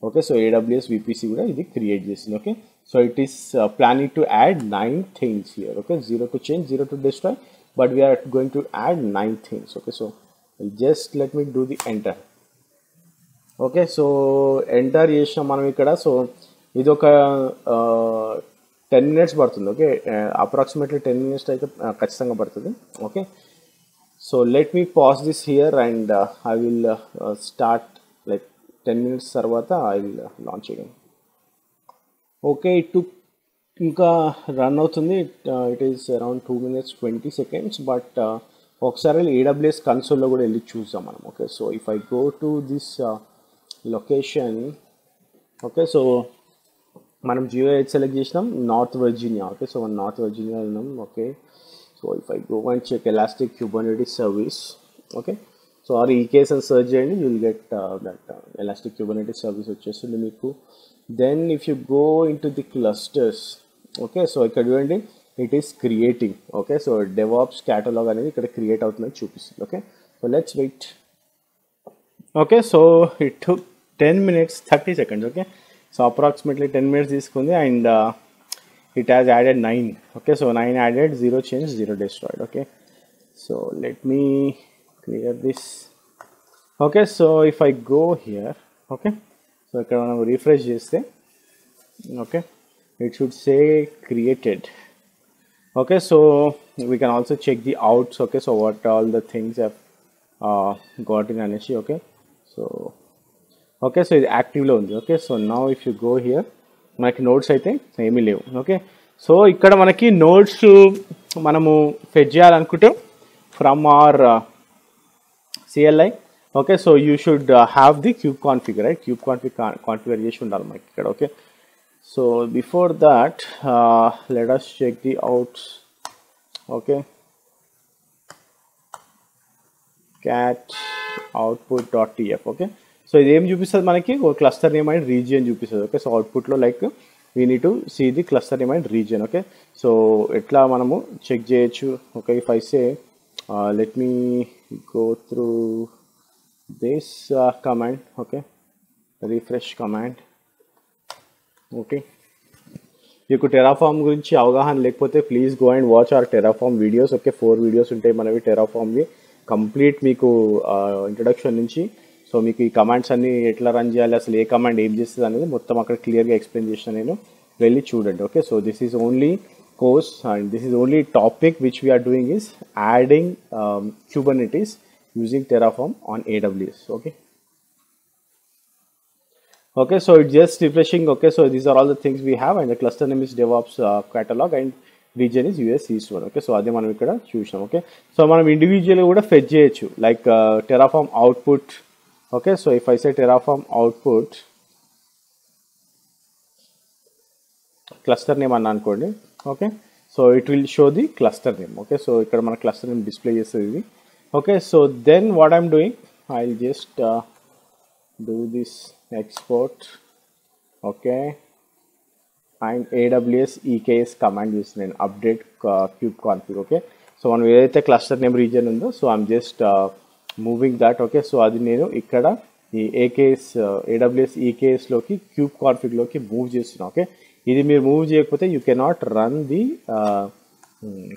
okay so AWS VPC kuda idi create chesindi okay so it is planning to add 9 things here okay 0 to change 0 to destroy but we are going to add 9 things okay so just let me do the enter okay so enter chesina manam ikkada so ఇది ఒక 10 minutes పడుతుంది okay approximately 10 minutes అయితే ఖచ్చితంగా పడుతుంది okay so let me pause this here and I will start like 10 minutes తర్వాత I will launch again okay it ఇంకా run అవుతుంది it is around 2 minutes 20 seconds but ఒకసారి AWS కన్సోల్లో కూడా వెళ్ళి చూద్దాం మనం okay so if I go to this location okay so మనం Jio eight select చేసినాం నార్త్ వర్జీనియా ఓకే సో మనం నార్త్ వర్జీనియా ఉన్నాం okay so if I go and check Elastic Kubernetes Service okay so or EKS అని search చేయండి you will get that Elastic Kubernetes Service వచ్చేస్తుంది మీకు then if you go in to the clusters okay so ఇక్కడ చూడండి it is creating okay so DevOps catalog అనేది ఇక్కడ create అవుతుందని చూపిస్తుంది okay so let's wait okay so it took 10 minutes 30 seconds okay so approximately 10 minutes తీసుకుంది and it has added 9 okay so 9 added 0 changed 0 destroyed okay so let me clear this okay so if I go here okay so ఇక్కడ మనం refresh చేస్తే okay it should say created okay so we can also check the outs okay so what all the things have got in అనేసి okay so okay so ఇది యాక్టివ్లో ఉంది okay so now if you go here మనకి notes అయితే ఏమీ లేవు okay so ఇక్కడ మనకి notes మనము ఫెచ్ చేయాలనుకుంటే from our CLI okay so you should have the kubeconfig right kubeconfig చేసి ఉండాలి మనకి ఇక్కడ okay so before that let us check the outs okay cat output.tf okay so ఇది ఏం చూపిస్తుంది మనకి ఒక క్లస్టర్ నేమ్ అండ్ రీజియన్ చూపిస్తుంది ఓకే సో అవుట్పుట్లో like we need to see the cluster name and region. Okay, so ఎట్లా మనము check చేయొచ్చు. Okay, if I say let me go through this command. Okay, refresh command. Okay, మీకు Terraform గురించి అవగాహన లేకపోతే please go and watch our Terraform videos. Okay, 4 videos ఉంటాయి మనవి టెరాఫామ్వి కంప్లీట్ మీకు ఇంట్రడక్షన్ నుంచి. సో మీకు ఈ కమాండ్స్ అన్ని ఎట్లా రన్ చేయాలి, అసలు ఏ కమాండ్ ఏం చేస్తుంది అనేది మొత్తం అక్కడ క్లియర్గా ఎక్స్ప్లెయిన్ చేసిన నేను, వెళ్ళి చూడండి. Okay, so this is only course and this is only topic which we're doing is adding Kubernetes using Terraform on AWS. Okay. Okay, so it's just refreshing. Okay, so these are all the things we have, and the cluster name is DevOps catalog, and region is US East 1. Okay, so అదే మనం ఇక్కడ చూసాం. Okay, so మనం ఇండివిజువల్గా కూడా fetch చేయొచ్చు, like Terraform output. Okay, so if I say Terraform output cluster name అన్న అనుకోండి. Okay, so it will show the cluster name. Okay, so ఇక్కడ మన క్లస్టర్ నేమ్ డిస్ప్లే చేస్తుంది ఇది. Okay, so then what I'm doing, I'll just do this export. Okay, and AWS EKS command using an update kubeconfig. Okay, so మనం ఏదైతే cluster name reason ఉందో, so I'm just moving that. Okay, so అది నేను ఇక్కడ ఈ AWS EKS లోకి cube కాన్ఫిగ్లోకి move చేస్తున్నాను. Okay, ఇది మీరు మూవ్ చేయకపోతే you cannot run the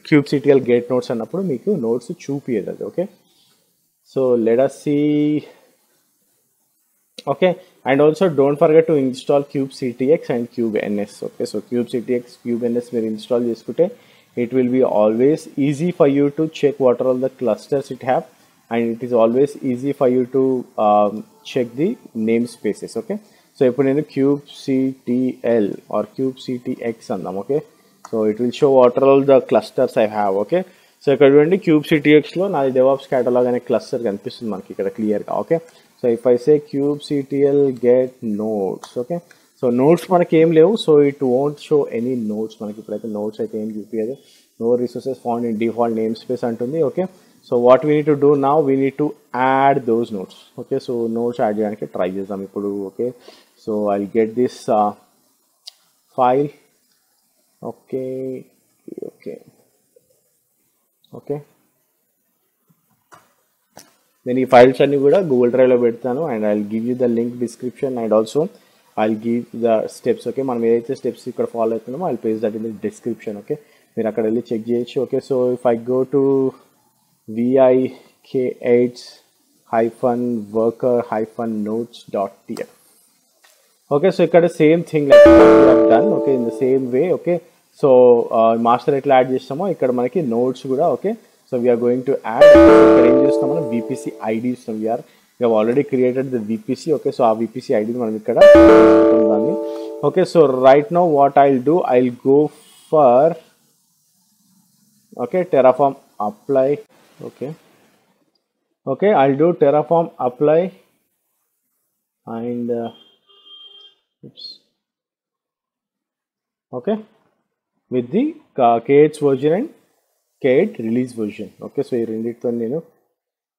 kubectl get nodes అన్నప్పుడు మీకు నోట్స్ చూపియదు అది. Okay, so let us see. Okay, and also don't forget to install kubectx and kubeNS. Okay, so kubectx, kubeNS మీరు install చేసుకుంటే it will be always easy for you to check what are all the clusters it have, and it is always easy for you to check the namespaces. Okay, so ఇప్పుడు నేను kubectl or kubectx andam. Okay, so it will show what are all the clusters I have. Okay, so ఇక్కడ చూడండి kubectxలో నాది DevOps catalog అనే cluster కనిపిస్తుంది మనకి ఇక్కడ క్లియర్గా. Okay, so if I say kubectl get nodes. Okay, so nodes మనకి ఏం లేవు, so it won't show any nodes. మనకి ఇప్పుడైతే నోట్స్ అయితే ఏం చూపించదు. No resources found in default namespace అంటుంది. Okay, so what we need to do now, we need to add those nodes. Okay, so nodes add చేయడానికి try చేద్దాం ఇప్పుడు. Okay, so I get this file. Okay okay okay, నేను ఈ files అన్ని కూడా Google డ్రైవ్లో పెడతాను, and I will give you the link description, and also I will give the steps. Okay, మనం ఏదైతే స్టెప్స్ ఇక్కడ ఫాలో అవుతున్నామో I will paste that in the description. Okay, మీరు అక్కడ వెళ్ళి చెక్ చేయొచ్చు. Okay, so if I go to vik8-worker-nodes.tf. Okay, so ఇక్కడ same thing like done. Okay, in the same way. Okay, so master ఎట్లా add చేస్తామో ఇక్కడ మనకి notes కూడా. Okay, so we're going to add. ఇక్కడ ఏం చేస్తాం మనం, VPC ID ఇస్తాం. We have already created the VPC. Okay, so ఆ VPC ఐడిని మనం ఇక్కడ దాన్ని. Okay, so right now what I will do, I will go for okay Terraform apply. Okay, okay, I'll do Terraform apply, and oops. Okay, with the K8 version and K8 release version. Okay, so here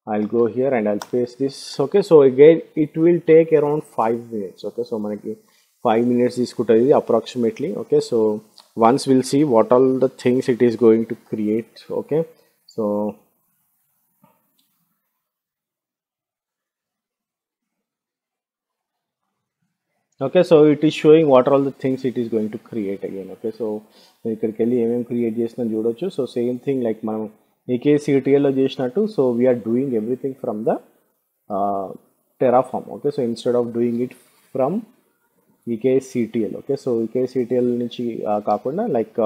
I'll go here and I'll paste this. Okay, so again it will take around 5 minutes. Okay, so manaki 5 minutes is approximately. Okay, so once we'll see what all the things it is going to create. Okay, so okay, so it is showing what are all the things it is going to create again. Okay, so ఇక్కడికి వెళ్ళి ఏమేమి create చేసినా చూడొచ్చు. So same thing like మనం EKCTL చేసినట్టు, so we're doing everything from the Terraform. Okay, so instead of doing it from EKCTL. Okay, so EKCTL నుంచి కాకుండా like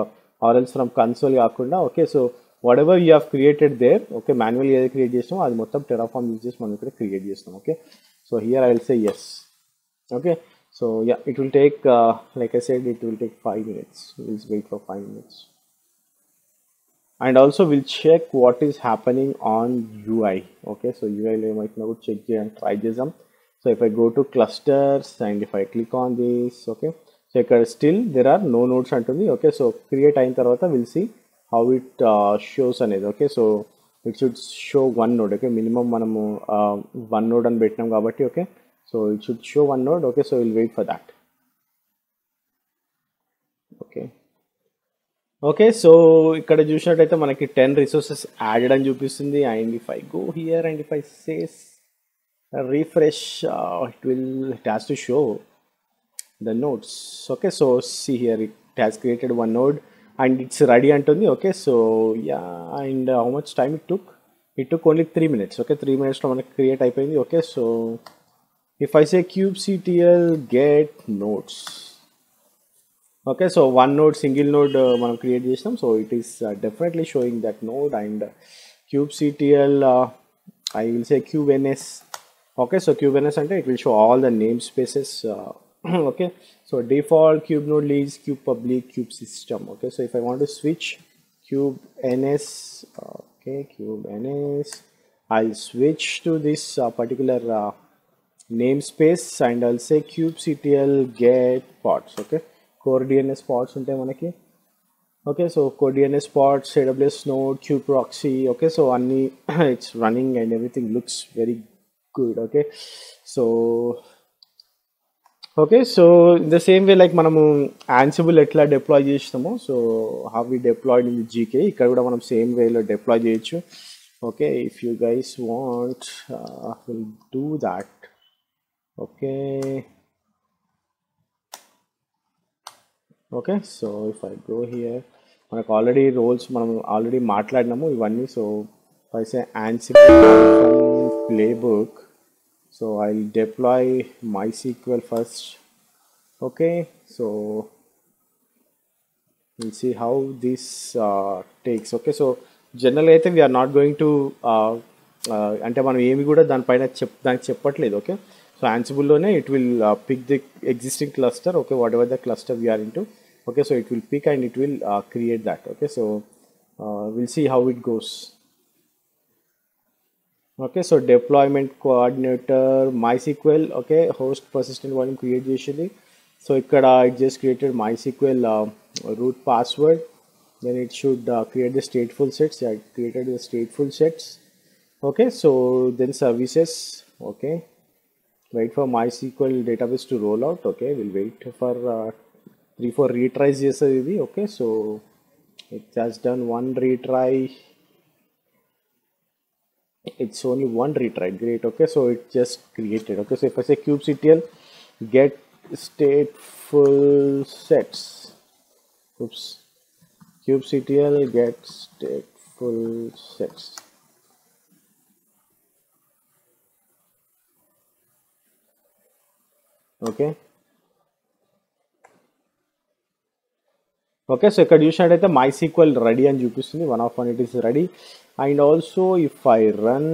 ఆర్ఎల్స్ ఫ్రమ్ కన్సోల్ కాకుండా. Okay, so whatever you have created there. Okay, manual ఏది create చేస్తామో అది మొత్తం Terraform use చేసి మనం ఇక్కడ క్రియేట్ చేస్తాం. Okay, so here I will say yes. Okay, so yeah, it will take like I said, it will take 5 minutes. We'll wait for 5 minutes, and also we'll check what is happening on UI. Okay, so UI might now check and try this. So if I go to clusters and if I click on this, okay, so still there are no nodes antundi. Okay, so create ayin tarvata we'll see how it shows anedi. Okay, so it should show one node. Okay, minimum manamu one node ani pettinam kabatti. Okay, so it should show one node. Okay, so we'll wait for that. Okay so ఇక్కడ చూసినట్టయితే మనకి 10 resources added అని చూపిస్తుంది. And if I go here and if I says refresh, it has to show the nodes. Okay, so see here, it has created one node and it's ready antundi. Okay, so yeah, and how much time it took? It took only 3 minutes. Okay, 3 minutes lo manaku create అయిపోయింది. Okay, so if I say kubectl get nodes, okay, so one node, single node మనం create చేసినాం. So it is definitely showing that node. And kubectl I will say kubens. Okay, so kubens ante it will show all the namespaces. Okay, so default kube node leaves kube public kube system. Okay, so if I want to switch kubens, okay, kubens, I'll switch to this particular namespace and I'll say kubectl get pods. Okay, core DNS pods unte manaki. Okay, so core DNS pods, AWS node, kube proxy. Okay, so anni it's running and everything looks very good. Okay, so in the same way like మనము Ansible ఎట్లా deploy చేస్తామో, so how we deployed in the GK ఇక్కడ కూడా మనం same వేలో deploy చేయొచ్చు. Okay, if you guys want we'll do that. Okay, so if I go here మనకు already roles మనం ఆల్రెడీ మాట్లాడినాము ఇవన్నీ. So if I say Ansible playbook, so I'll deploy MySQL first. Okay, so we'll see how this takes. Okay, so generally అయితే we are not going to అంటే మనం ఏమి కూడా దానిపైన దానికి చెప్పట్లేదు. ఓకే, సో Ansible-లోనే it will pick the existing cluster. Okay, whatever the cluster we are into. Okay, so it will pick and it will create that. Okay, so we'll see how it goes. Okay, so deployment coordinator MySQL. Okay, host persistent volume create చేసింది. So ikkada it just created MySQL root password, then it should create the stateful sets. Yeah, it created the stateful sets. Okay, so then services. Okay, wait for MySQL database to roll out. Okay, we'll wait for 3-4 retries chesadi idi. Okay, so it has done one retry. It's only one retry. Great. Okay, so it just created. Okay, so if I say kubectl get stateful sets, oops, kubectl get stateful sets. Okay, so ఇక్కడ చూసినట్టయితే MySQL ready అని చూపిస్తుంది. 1 it is ready. And also if I run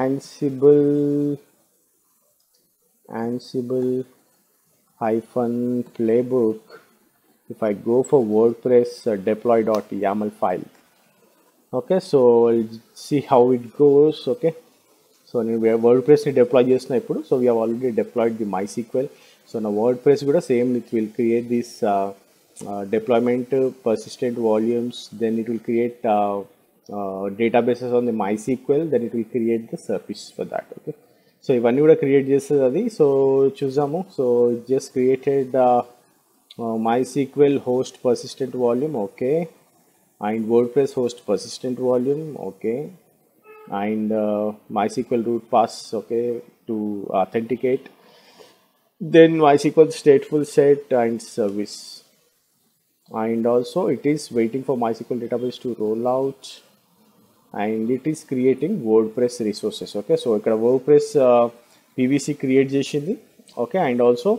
Ansible hyphen playbook, if I go for WordPress deploy.yaml file. Okay, so I'll see how it goes. Okay, so we have WordPress ni deploy chesna ippudu. So we have already deployed the MySQL. So now WordPress kuda same, it will create this deployment persistent volumes, then it will create databases on the MySQL, then it will create the service for that. Okay, so ivanni kuda create chestadi adi. So chusamu. So it just created MySQL host persistent volume. Okay, and WordPress host persistent volume. Okay, and MySQL root pass. Okay, to authenticate, then MySQL stateful set and service. And also it is waiting for MySQL database to roll out, and it is creating WordPress resources. Okay, so ikkada WordPress PVC create chesindi. Okay, and also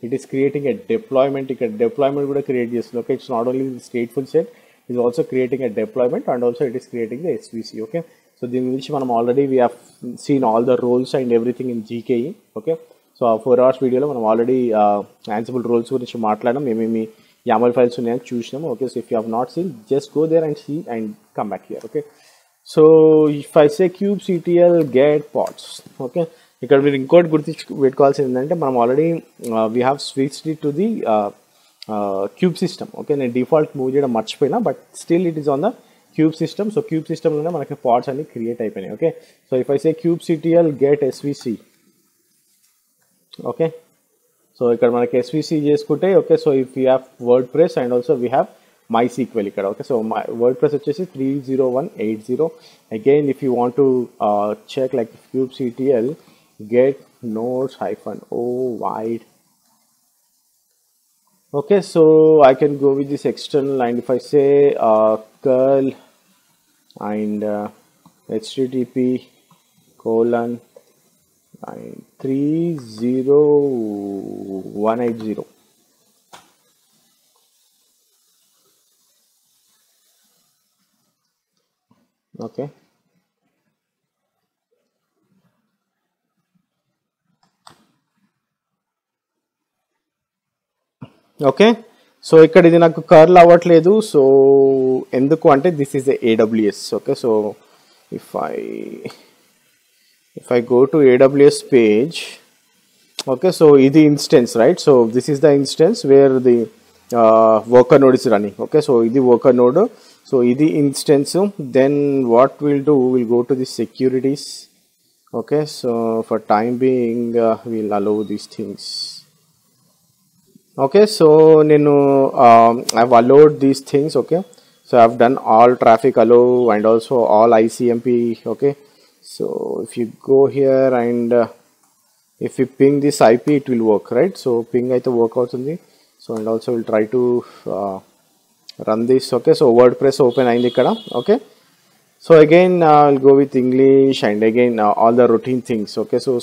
it is creating a deployment. Ikkada deployment kuda create chestundi. Okay, it's not only the stateful set, it is also creating a deployment, and also it is creating the SVC. Okay, so దీని గురించి మనం already we have seen all the roles and everything in GKE. Okay, so ఆ 4 hours వీడియోలో మనం already Ansible roles గురించి మాట్లాడడం, ఏమేమి YAML files ఉన్నాయని చూసినాము. Okay, so if you have not seen, just go there and see and come back here. Okay, so if I say kubectl get pods, okay, ఇక్కడ మీరు ఇంకోటి గుర్తుపెట్టుకోవాల్సింది ఏంటంటే మనం already we have switched to the kube system. Okay, నేను default move చేయడం మర్చిపోయినా, but still it is on the kube system. So kube సిస్టమ్లోనే మనకి పాడ్స్ అన్ని క్రియేట్ అయిపోయినాయి. Okay, so if I say kubectl get svc, okay, so ఇక్కడ మనకి SVC చేసుకుంటే okay. So if you have WordPress and also we have MySQL ఇక్కడ okay. So WordPress వచ్చేసి 30180. Again if you want to check like kubectl get nodes -o wide. Okay, so I can go with this external, and if I say curl and http colon and 30180. Okay. Okay. So ఇక్కడ ఇది నాకు curl అవ్వట్లేదు. So ఎందుకు అంటే this is AWS. Okay. So if I go to AWS page okay. So ఇది instance right. So this is the instance where the worker node is running. Okay. So ఇది worker node. So ఇది instance. Then what will do, will go to the securities. Okay. So for time being will allow these things. Okay, so nenu I've allowed these things. Okay, so I've done all traffic allow and also all ICMP. Okay, so if you go here and if you ping this IP, it will work, right? So ping aithe work outundi. So and also we'll try to run this. Okay, so WordPress open ayindi ikkada. Okay, so again I'll go with English and again all the routine things. Okay, so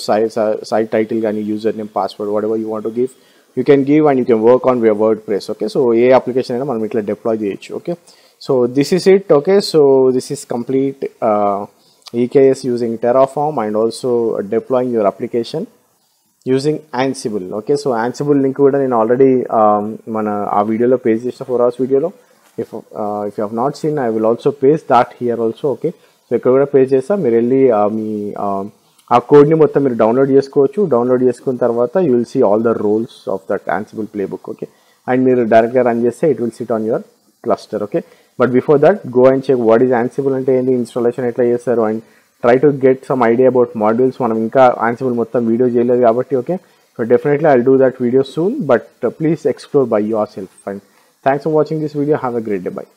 site title gani username password whatever you want to give you can give, and you can work on your WordPress. Okay, so a application aina manam itla deploy cheyochu. Okay, so this is it. Okay, so this is complete EKS using Terraform and also deploying your application using Ansible. Okay, so Ansible link kuda nenu already mana aa video lo paste chesina 4 hours video lo. If you have not seen, I will also paste that here also. Okay, so ikkada kuda paste chesa meer elli మీ ఆ కోడ్ని మొత్తం మీరు download చేసుకోవచ్చు. Download చేసుకున్న తర్వాత you will see all the roles of that Ansible playbook. Okay, and మీరు డైరెక్ట్గా రన్ చేస్తే it will sit on your cluster. Okay, but before that go and check what is Ansible అంటే ఏంటి, installation ఎట్లా చేస్తారు, and try to get some idea about modules. మనం ఇంకా Ansible మొత్తం వీడియో చేయలేదు కాబట్టి. Okay, so definitely I will do that video soon, but please explore by your self. And thanks for watching this video. Have a great day. By.